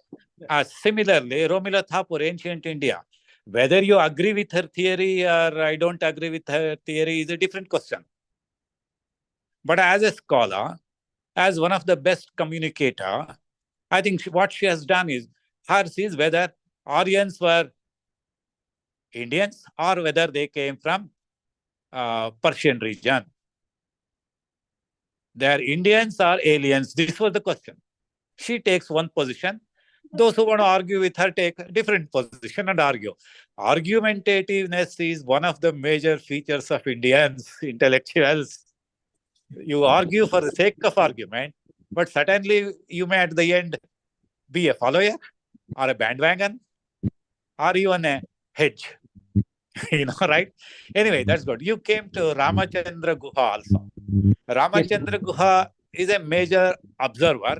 Similarly, Romila Thapur, Ancient India. Whether you agree with her theory or I don't agree with her theory is a different question. But as a scholar, as one of the best communicator, I think what she has done is, hers is whether Aryans were Indians or whether they came from Persian region. They are Indians or aliens. This was the question. She takes one position. Those who want to argue with her take a different position and argue. Argumentativeness is one of the major features of Indians, intellectuals. You argue for the sake of argument, but certainly you may at the end be a follower or a bandwagon or even a hedge. Right? Anyway, that's good. You came to Ramachandra Guha also. Ramachandra Guha is a major observer,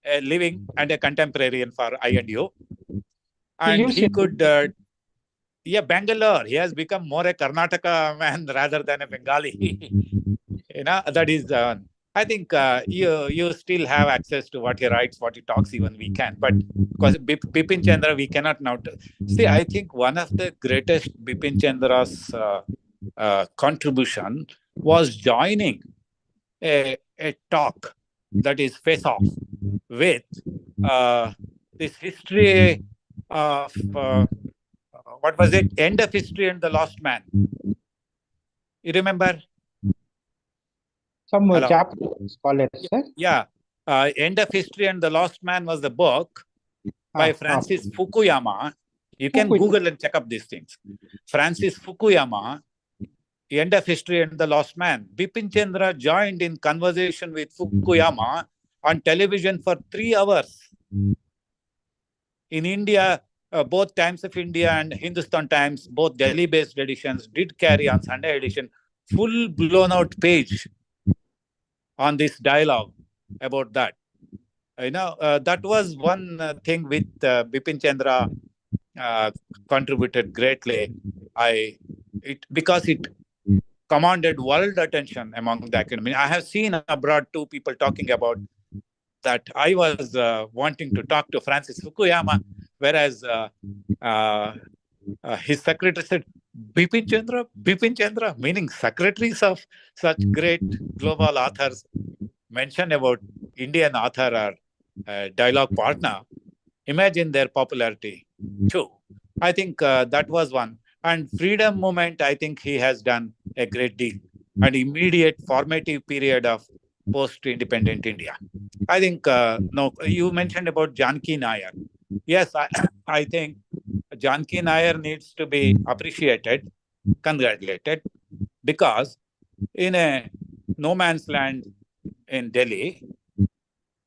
a living and a contemporarian for I and you. And he could, Bangalore. He has become more a Karnataka man rather than a Bengali. That is, I think you still have access to what he writes, what he talks, even we can. But because Bipin Chandra, we cannot now. See, I think one of the greatest Bipin Chandra's contribution was joining a talk that is face off with this history of what was it? End of History and the Lost Man. You remember? Some Japanese scholars, sir. Yeah. End of History and the Lost Man was the book by Francis Fukuyama. You can Google and check up these things. Francis Fukuyama, End of History and the Lost Man. Bipin Chandra joined in conversation with Fukuyama on television for 3 hours. In India, both Times of India and Hindustan Times, both Delhi-based editions, did carry on Sunday edition full blown-out page on this dialogue about that. That was one thing with Bipin Chandra contributed greatly. Because it commanded world attention among the academy. I have seen abroad 2 people talking about that. I was wanting to talk to Francis Fukuyama, whereas his secretary said, Bipin Chandra, meaning secretaries of such great global authors mention about Indian author or dialogue partner. Imagine their popularity too. I think that was one. And freedom movement, I think he has done a great deal. An immediate formative period of post-independent India. I think, you mentioned about Janki Nair. Yes, I think Janki Nair needs to be appreciated, congratulated, because in a no man's land in Delhi,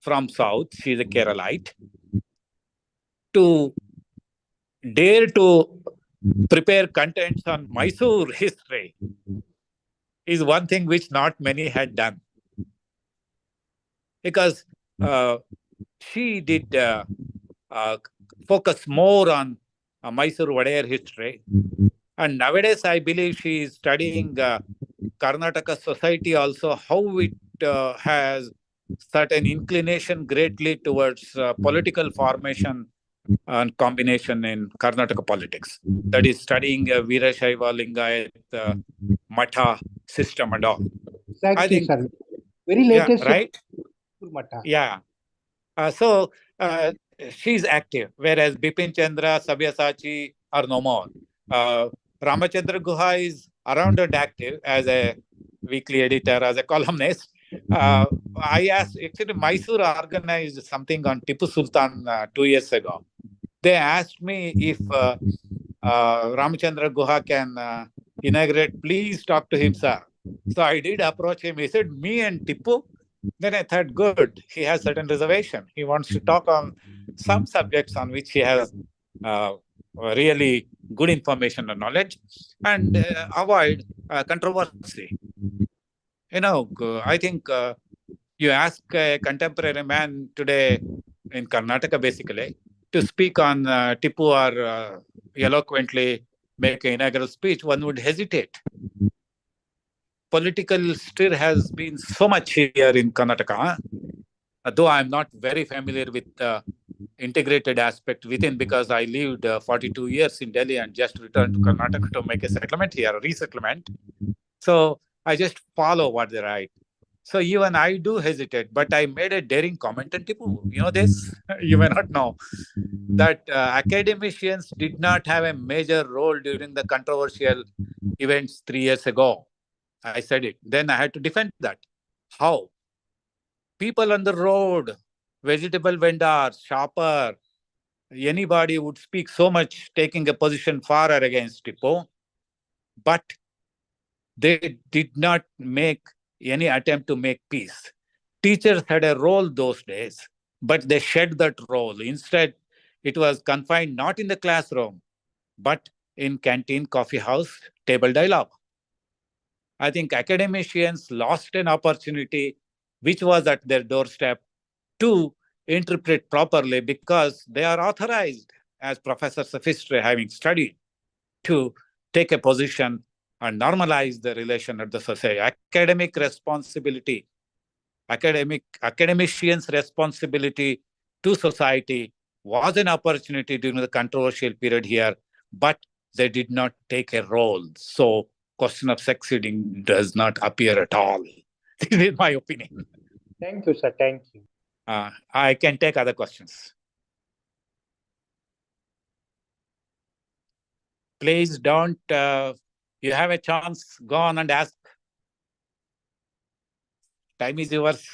from South, she's a Keralite, to dare to prepare contents on Mysore history is one thing which not many had done. Because she did focus more on Mysore Wadayar history. And nowadays, I believe she is studying Karnataka society also, how it has certain inclination greatly towards political formation and combination in Karnataka politics. That is studying Veerashaiva Lingayat Matha system and all. I Exactly, think, sir. Very yeah, latest. right? Mata. Yeah. So she's active, whereas Bipin Chandra, Sabyasachi are no more. Ramachandra Guha is around and active as a weekly editor, as a columnist. I asked, actually, Mysore organized something on Tipu Sultan 2 years ago. They asked me if Ramachandra Guha can inaugurate, please talk to him, sir. So I did approach him. He said, me and Tipu. Then I thought, good, he has certain reservation. He wants to talk on some subjects on which he has really good information and knowledge, and avoid controversy. I think you ask a contemporary man today in Karnataka, basically, to speak on Tipu or eloquently make an inaugural speech, one would hesitate. Political stir has been so much here in Karnataka, though I'm not very familiar with the integrated aspect within, because I lived 42 years in Delhi and just returned to Karnataka to make a settlement here, a resettlement. So I just follow what they write. So even I do hesitate, but I made a daring comment on Tipu. You know this? You may not know that academicians did not have a major role during the controversial events 3 years ago. I said it. Then I had to defend that. How? People on the road, vegetable vendors, shopper, anybody would speak so much, taking a position for or against Tipu, but they did not make any attempt to make peace. Teachers had a role those days, but they shed that role. Instead, it was confined not in the classroom, but in canteen, coffee house, table dialogue. I think academicians lost an opportunity which was at their doorstep to interpret properly, because they are authorized as professors of history, having studied, to take a position and normalize the relation at the society. Academic responsibility, academicians' responsibility to society was an opportunity during the controversial period here, but they did not take a role. So question of succeeding does not appear at all. This is my opinion. Thank you, sir. Thank you. I can take other questions. Please don't, you have a chance, go on and ask. Time is yours.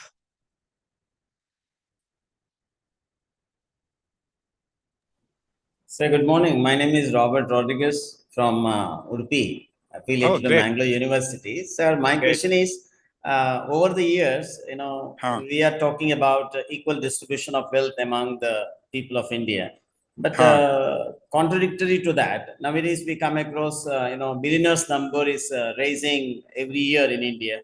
Sir, good morning. My name is Robert Rodriguez from Udupi, affiliated to great. Mangalore University. Sir, my Great. question is, over the years, we are talking about equal distribution of wealth among the people of India. But contradictory to that, nowadays we come across, billionaires number is rising every year in India.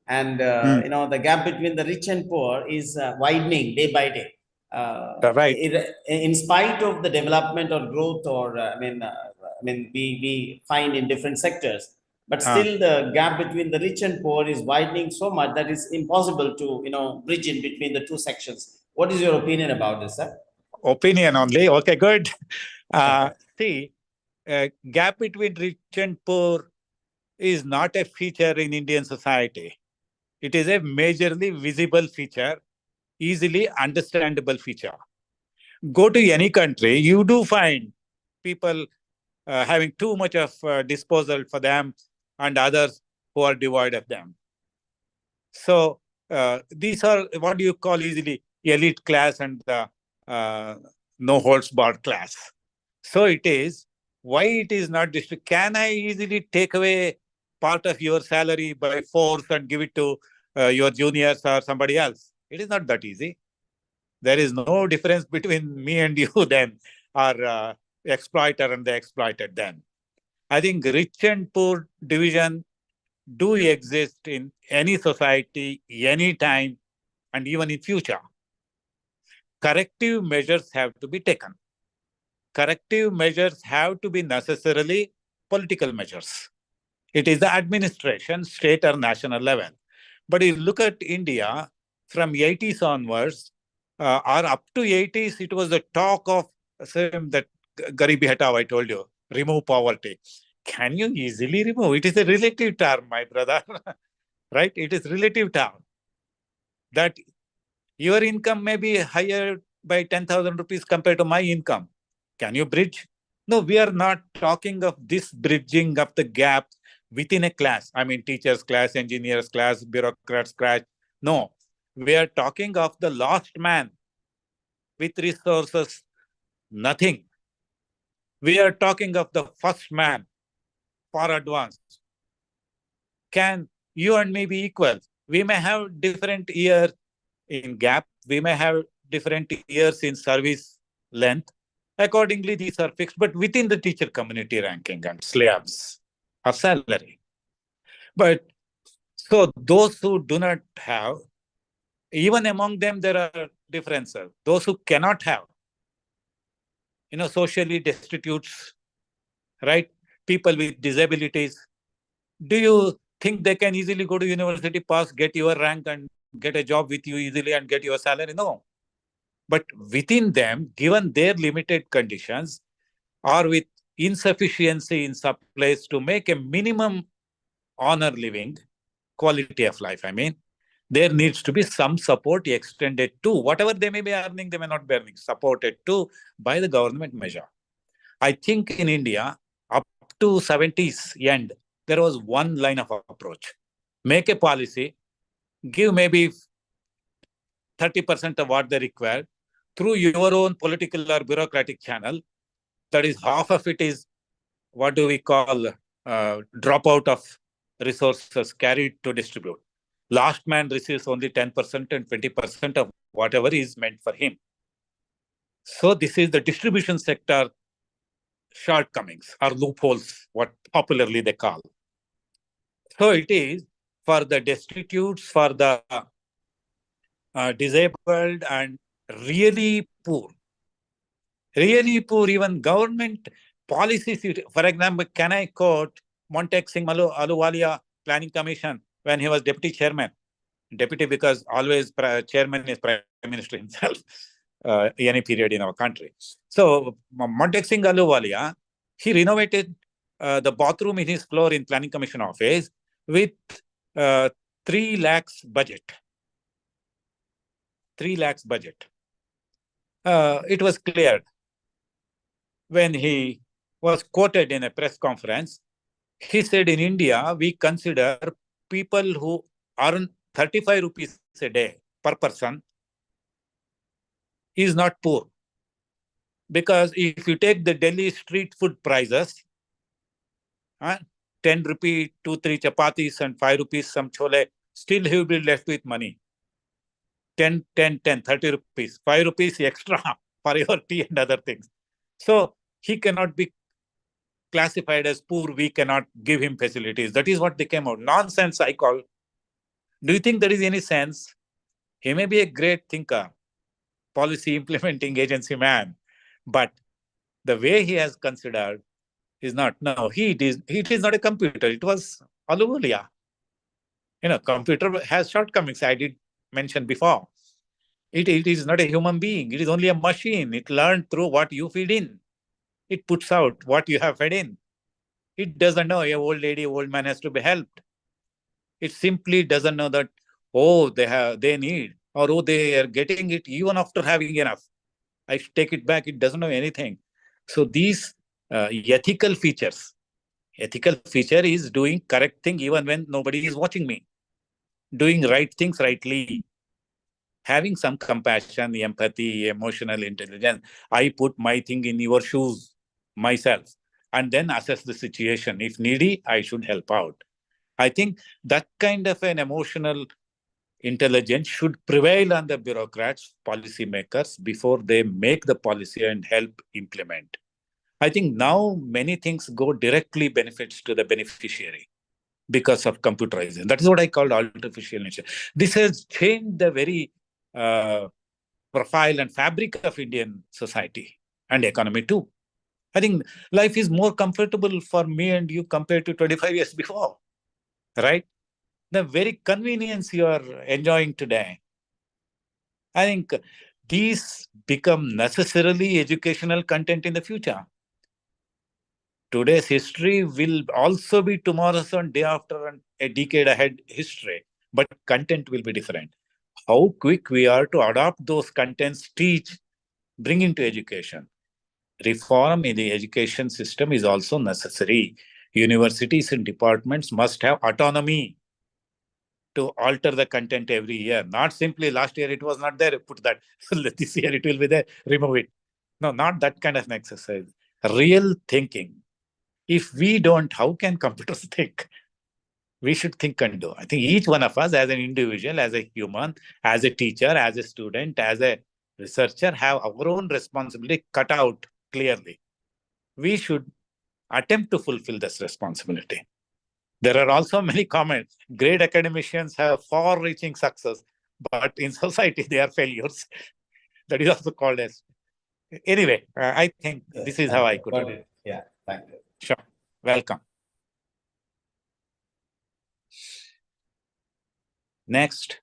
And, the gap between the rich and poor is widening day by day. Right. In spite of the development or growth, or we find in different sectors, but still the gap between the rich and poor is widening so much that it's impossible to bridge in between the two sections. What is your opinion about this, sir? Opinion only. Okay, good. See, gap between rich and poor is not a feature in Indian society. It is a majorly visible feature, easily understandable feature. Go to any country, you do find people having too much of disposal for them and others who are devoid of them. So these are what you call easily elite class and the no holds barred class. So it is, why it is not district? Can I easily take away part of your salary by force and give it to your juniors or somebody else? It is not that easy. There is no difference between me and you then, or exploiter and the exploited then. I think rich and poor division do exist in any society, any time, and even in future. Corrective measures have to be taken. Corrective measures have to be necessarily political measures. It is the administration, state or national level. But if you look at India, from 80s onwards, or up to 80s, it was the talk of that Garibi Hatao, I told you, remove poverty. Can you easily remove? It is a relative term, my brother. Right? It is relative term. That your income may be higher by 10,000 rupees compared to my income. Can you bridge? No, we are not talking of this bridging of the gap within a class. I mean, teachers class, engineers class, bureaucrats class. No, we are talking of the lost man with resources, nothing. We are talking of the first man, far advanced. Can you and me be equal? We may have different years in gap. We may have different years in service length. Accordingly, these are fixed, but within the teacher community ranking and slabs or salary. But so those who do not have, even among them, there are differences. Those who cannot have, socially destitutes, right? People with disabilities. Do you think they can easily go to university, pass, get your rank and get a job with you easily and get your salary? No. But within them, given their limited conditions or with insufficiency in supplies to make a minimum honor living, quality of life, I mean, there needs to be some support extended to whatever they may be earning, they may not be earning, supported to by the government measure. I think in India, up to 70s end, there was one line of approach. Make a policy, give maybe 30% of what they require through your own political or bureaucratic channel. That is, half of it is what do we call dropout of resources carried to distribute. Last man receives only 10% and 20% of whatever is meant for him. So this is the distribution sector shortcomings or loopholes, what popularly they call. So it is for the destitutes, for the disabled and really poor. Really poor, even government policies. For example, can I quote Montek Singh Ahluwalia Planning Commission when he was deputy chairman? Deputy because always chairman is prime minister himself, any period in our country. So Montek Singh Ahluwalia, he renovated the bathroom in his floor in Planning Commission office with 3 lakhs budget. 3 lakhs budget. It was cleared. When he was quoted in a press conference, he said in India, we consider people who earn 35 rupees a day per person is not poor. Because if you take the Delhi street food prices, 10 rupee, 2-3 chapatis and 5 rupees some chole, still he will be left with money. 10, 30 rupees, 5 rupees extra for your tea and other things. So he cannot be classified as poor. We cannot give him facilities. That is what they came out. Nonsense, I call. Do you think there is any sense? He may be a great thinker, policy implementing agency man, but the way he has considered is not. No, it is not a computer. It was Ahluwalia. Computer has shortcomings. I did mention before. It is not a human being. It is only a machine. It learned through what you feed in. It puts out what you have fed in. It doesn't know an old lady, old man has to be helped. It simply doesn't know that, they need, or they are getting it even after having enough. I take it back. It doesn't know anything. So these ethical features. Ethical feature is doing correct thing even when nobody is watching me. Doing right things rightly. Having some compassion, empathy, emotional intelligence. I put my thing in your shoes myself and then assess the situation. If needy, I should help out. I think that kind of an emotional intelligence should prevail on the bureaucrats, policymakers before they make the policy and help implement. I think now many things go directly benefits to the beneficiary because of computerization. That is what I call artificial nature. This has changed the very profile and fabric of Indian society and economy too. I think life is more comfortable for me and you compared to 25 years before, right? The very convenience you are enjoying today. I think these become necessarily educational content in the future. Today's history will also be tomorrow's and day after and a decade ahead history, but content will be different. How quick we are to adopt those contents, teach, bring into education. Reform in the education system is also necessary. Universities and departments must have autonomy to alter the content every year. Not simply last year it was not there, put that. This year it will be there, remove it. No, not that kind of an exercise. Real thinking. If we don't, how can computers think? We should think and do. I think each one of us as an individual, as a human, as a teacher, as a student, as a researcher, have our own responsibility cut out clearly. We should attempt to fulfill this responsibility. There are also many comments. Great academicians have far-reaching success, but in society they are failures. That is also called as. Anyway, I think this is how I could. Got it. Yeah, thank you. Sure. Welcome. Next.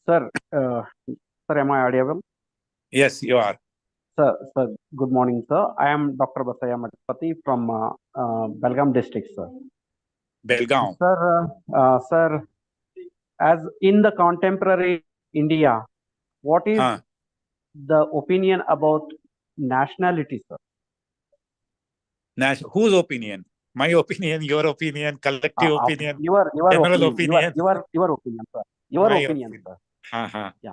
Sir, am I audible? Yes, you are. Sir, good morning, sir. I am Dr. Basaya Madhupati from Belgaum district, sir. Belgaum. Sir, as in the contemporary India, what is the opinion about nationality, sir? Whose opinion? My opinion, your opinion, collective opinion, your general opinion, your opinion, sir. Your My opinion, sir. Yeah.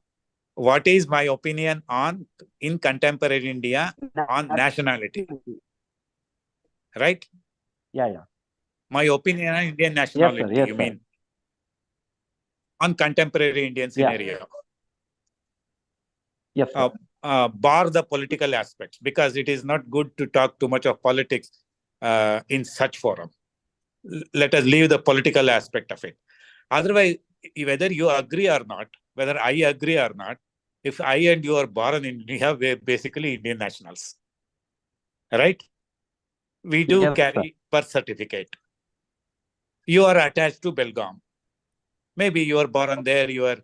What is my opinion on in contemporary India on nationality? Right? Yeah. My opinion on Indian nationality, Yes, you sir. mean? On contemporary Indian scenario. Yes, sir. Bar the political aspects, because it is not good to talk too much of politics in such forum. Let us leave the political aspect of it. Otherwise, whether you agree or not, whether I agree or not, if I and you are born in India, we're basically Indian nationals. Right? We do carry birth certificate. You are attached to Belgaum. Maybe you are born there, your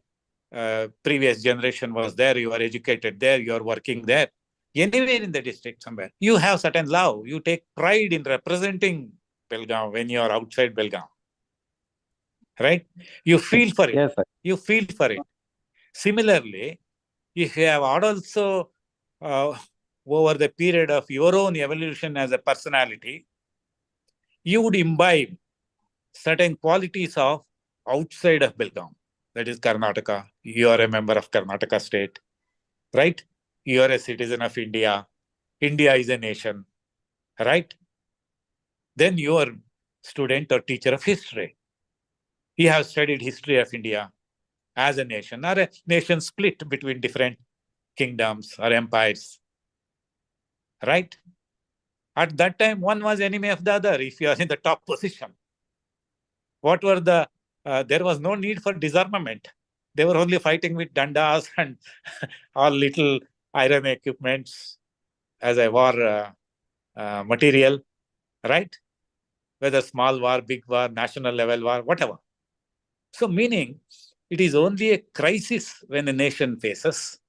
previous generation was there, you are educated there, you are working there. Anywhere in the district somewhere, you have certain love. You take pride in representing Belgaum when you are outside Belgaum. Right? You feel for it. Yes, sir. You feel for it. Similarly, if you have also over the period of your own evolution as a personality, you would imbibe certain qualities of outside of Belgaum. That is Karnataka. You are a member of Karnataka state, right? You are a citizen of India. India is a nation, right? Then you are student or teacher of history. You have studied history of India as a nation, or a nation split between different kingdoms or empires, right? At that time, one was enemy of the other if you are in the top position. What were the, there was no need for disarmament. They were only fighting with dandas and all little iron equipments as a war material, right? Whether small war, big war, national level war, whatever. So meaning, it is only a crisis when a nation faces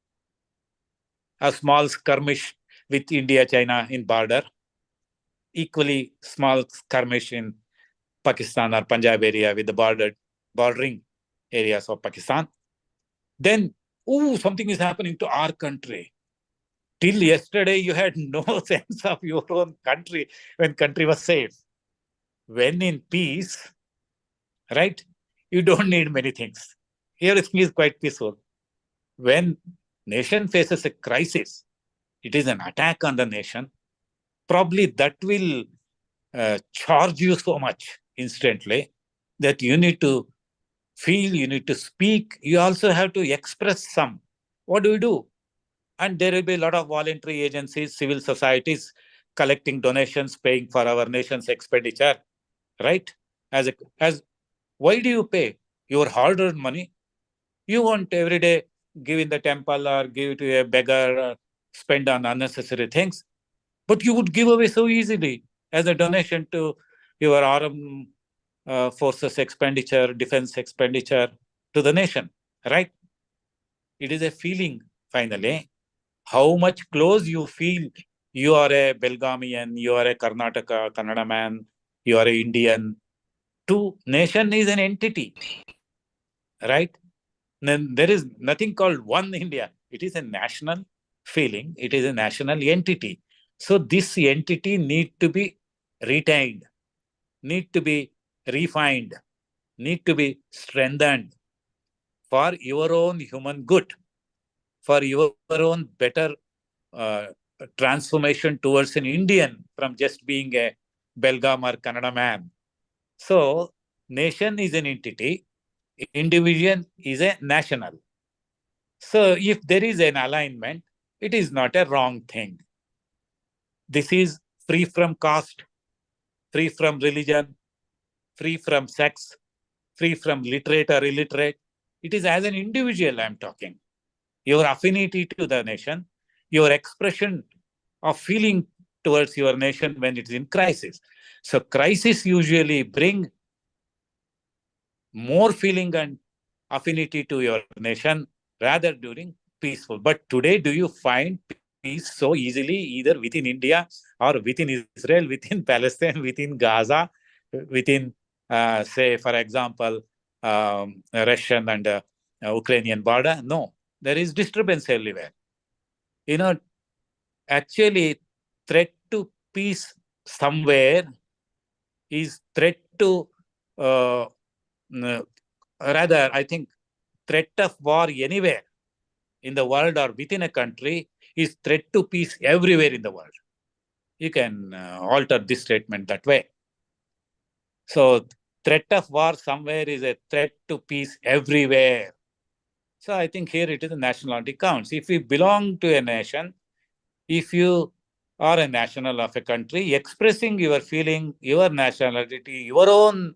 a small skirmish with India, China in border, equally small skirmish in Pakistan or Punjab area with the bordering areas of Pakistan. Then, something is happening to our country. Till yesterday, you had no sense of your own country when country was safe. When in peace, right, you don't need many things. Everything is quite peaceful. When nation faces a crisis, it is an attack on the nation. Probably that will charge you so much instantly that you need to feel, you need to speak. You also have to express some. What do we do? And there will be a lot of voluntary agencies, civil societies collecting donations, paying for our nation's expenditure, right? Why do you pay? Your hard-earned money. You won't every day give in the temple or give it to a beggar spend on unnecessary things, but you would give away so easily as a donation to your armed forces expenditure, defense expenditure to the nation, right? It is a feeling, finally, how much close you feel. You are a Belgamian, you are a Karnataka, Kannada man, you are a Indian. To nation is an entity, right? Then there is nothing called one India. It is a national feeling. It is a national entity. So this entity need to be retained, need to be refined, need to be strengthened for your own human good, for your own better transformation towards an Indian from just being a Belgam or Kannada man. So nation is an entity, individual is a national. So if there is an alignment, it is not a wrong thing. This is free from caste, free from religion, free from sex, free from literate or illiterate. It is as an individual I'm talking. Your affinity to the nation, your expression of feeling towards your nation when it's in crisis. So crisis usually bring more feeling and affinity to your nation rather during peaceful. But today, do you find peace so easily either within India or within Israel, within Palestine, within Gaza, within, say, for example, Russian and Ukrainian border? No, there is disturbance everywhere. You know, actually, threat to peace somewhere is threat to rather, I think threat of war anywhere in the world or within a country is threat to peace everywhere in the world. You can alter this statement that way. So threat of war somewhere is a threat to peace everywhere. So I think here it is a nationality counts. If you belong to a nation, if you are a national of a country, expressing your feeling, your nationality, your own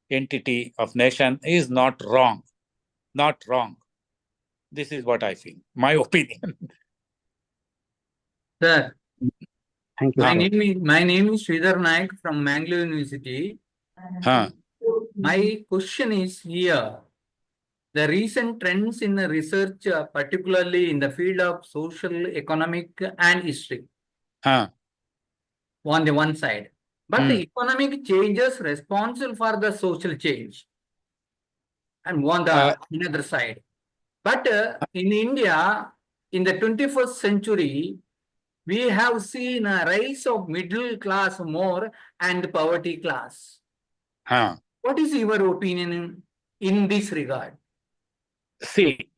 entity of nation is not wrong. Not wrong. This is what I feel, my opinion. Sir, Thank you, my sir. name is Sridhar Naik from Mangalore University. Huh. My question is here. The recent trends in the research, particularly in the field of social, economic, and history, Huh. on the one side, but the economic changes responsible for the social change, and on the another side. But in India, in the 21st century, we have seen a rise of middle class more and poverty class. Huh. What is your opinion in this regard? See,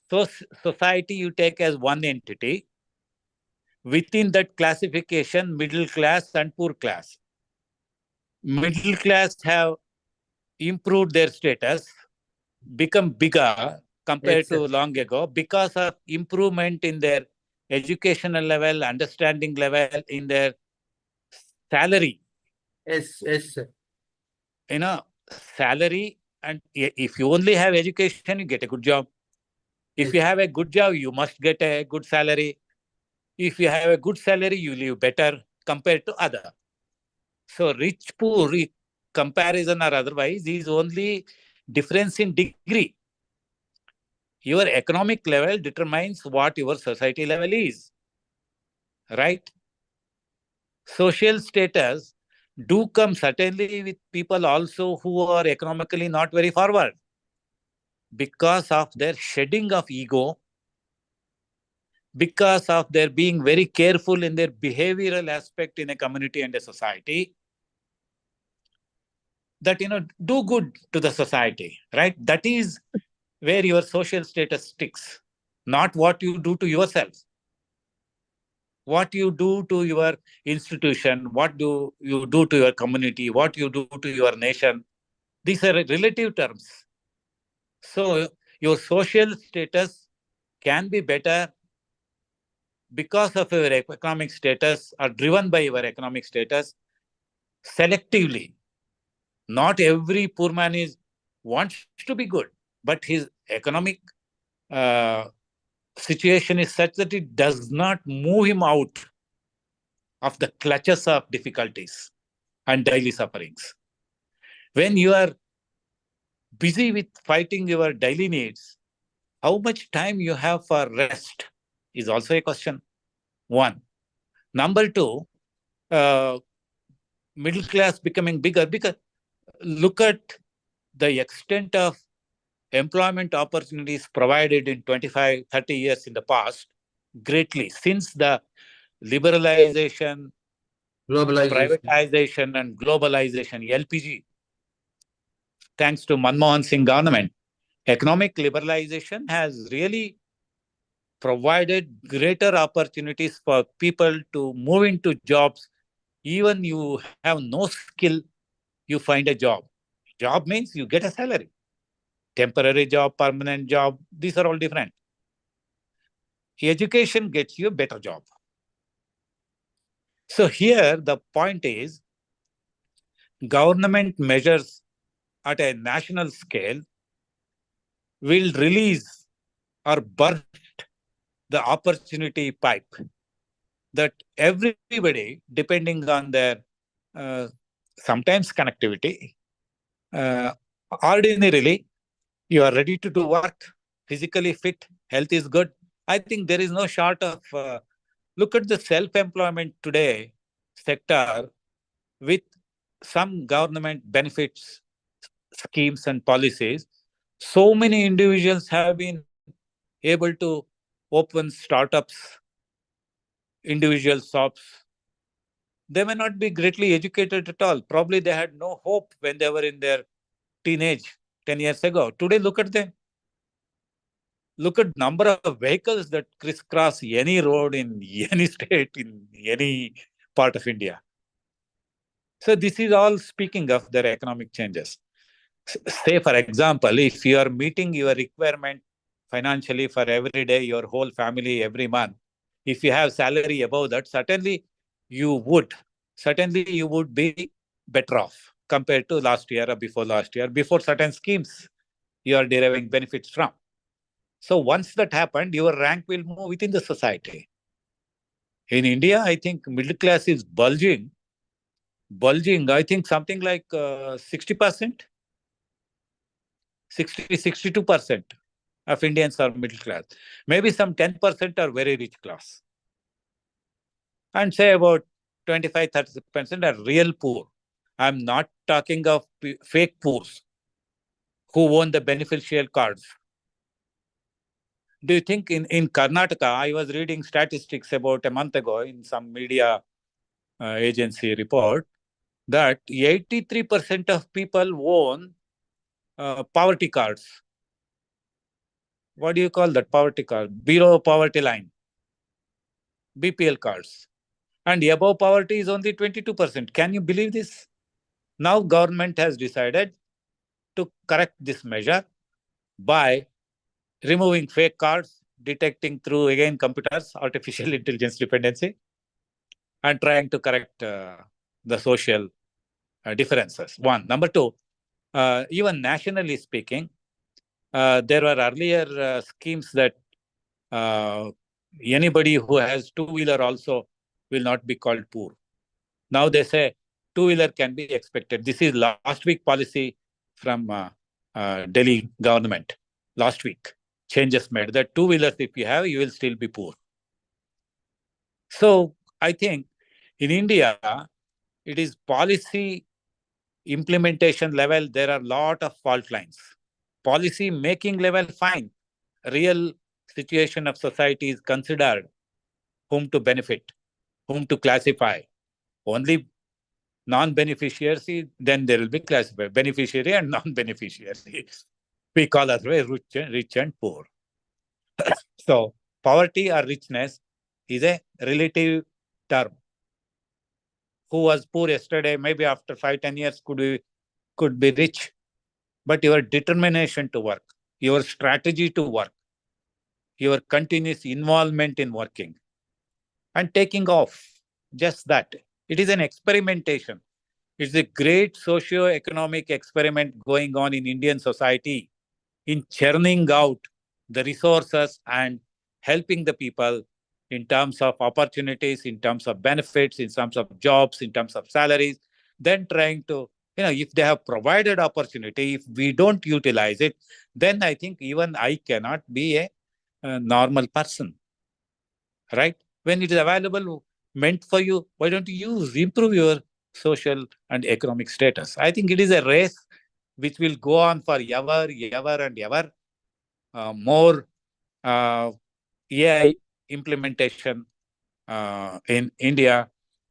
so society you take as one entity. Within that classification, middle class and poor class. Middle class have improved their status, become bigger compared to long ago because of improvement in their educational level, understanding level, in their salary. Yes, sir. You know, salary, and if you only have education, you get a good job. If you have a good job, you must get a good salary. If you have a good salary, you live better compared to other. So rich, poor, comparison or otherwise is only difference in degree. Your economic level determines what your society level is, right? Social status do come certainly with people also who are economically not very forward because of their shedding of ego, because of their being very careful in their behavioral aspect in a community and a society, that, do good to the society, right? That is where your social status sticks, not what you do to yourself. What you do to your institution, what do you do to your community, what you do to your nation, these are relative terms. So your social status can be better because of your economic status or driven by your economic status selectively. Not every poor man wants to be good, but his economic situation is such that it does not move him out of the clutches of difficulties and daily sufferings. When you are busy with fighting your daily needs, how much time you have for rest is also a question. One. Number two, middle class becoming bigger because look at the extent of employment opportunities provided in 25, 30 years in the past greatly since the liberalization, privatization and globalization, LPG, thanks to Manmohan Singh government. Economic liberalization has really provided greater opportunities for people to move into jobs. Even you have no skill, you find a job. Job means you get a salary. Temporary job, permanent job, these are all different. Education gets you a better job. So here the point is, government measures at a national scale will release or burst the opportunity pipe that everybody, depending on their sometimes connectivity, ordinarily, you are ready to do work, physically fit, health is good. I think there is no short of, look at the self-employment today sector with some government benefits, schemes and policies. So many individuals have been able to open startups, individual shops. They may not be greatly educated at all. Probably they had no hope when they were in their teenage 10 years ago. Today, look at them. Look at number of vehicles that crisscross any road in any state, in any part of India. So this is all speaking of their economic changes. Say, for example, if you are meeting your requirement financially for every day, your whole family every month, if you have salary above that, certainly you would be better off compared to last year or before last year, before certain schemes you are deriving benefits from. So once that happened, your rank will move within the society. In India, I think middle class is bulging, I think something like 60%, 62% of Indians are middle class. Maybe some 10% are very rich class. And say about 25, 30% are real poor. I'm not talking of fake poors who own the beneficial cards. Do you think in Karnataka, I was reading statistics about a month ago in some media agency report that 83% of people own poverty cards. What do you call that poverty card? Below poverty line, BPL cards. And above poverty is only 22%. Can you believe this? Now government has decided to correct this measure by removing fake cards, detecting through, again, computers, artificial intelligence dependency, and trying to correct the social differences. One. Number two, even nationally speaking, there were earlier schemes that anybody who has two-wheeler also will not be called poor. Now they say two-wheeler can be expected. This is last week policy from Delhi government. Last week, changes made that two-wheelers, if you have, you will still be poor. So I think in India, it is policy implementation level, there are a lot of fault lines. Policy making level, fine. Real situation of society is considered whom to benefit, whom to classify. Only non-beneficiary, then there will be classified beneficiary and non-beneficiary. We call as well rich and poor. So poverty or richness is a relative term. Who was poor yesterday, maybe after 5-10 years could be rich. But your determination to work, your strategy to work, your continuous involvement in working and taking off, just that. It is an experimentation. It's a great socio-economic experiment going on in Indian society in churning out the resources and helping the people in terms of opportunities, in terms of benefits, in terms of jobs, in terms of salaries, then trying to, if they have provided opportunity, if we don't utilize it, then I think even I cannot be a normal person, right? When it is available, meant for you, why don't you improve your social and economic status? I think it is a race which will go on for ever and ever. More AI implementation in India,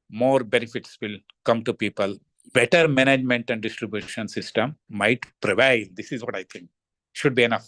more benefits will come to people. Better management and distribution system might prevail. This is what I think should be enough.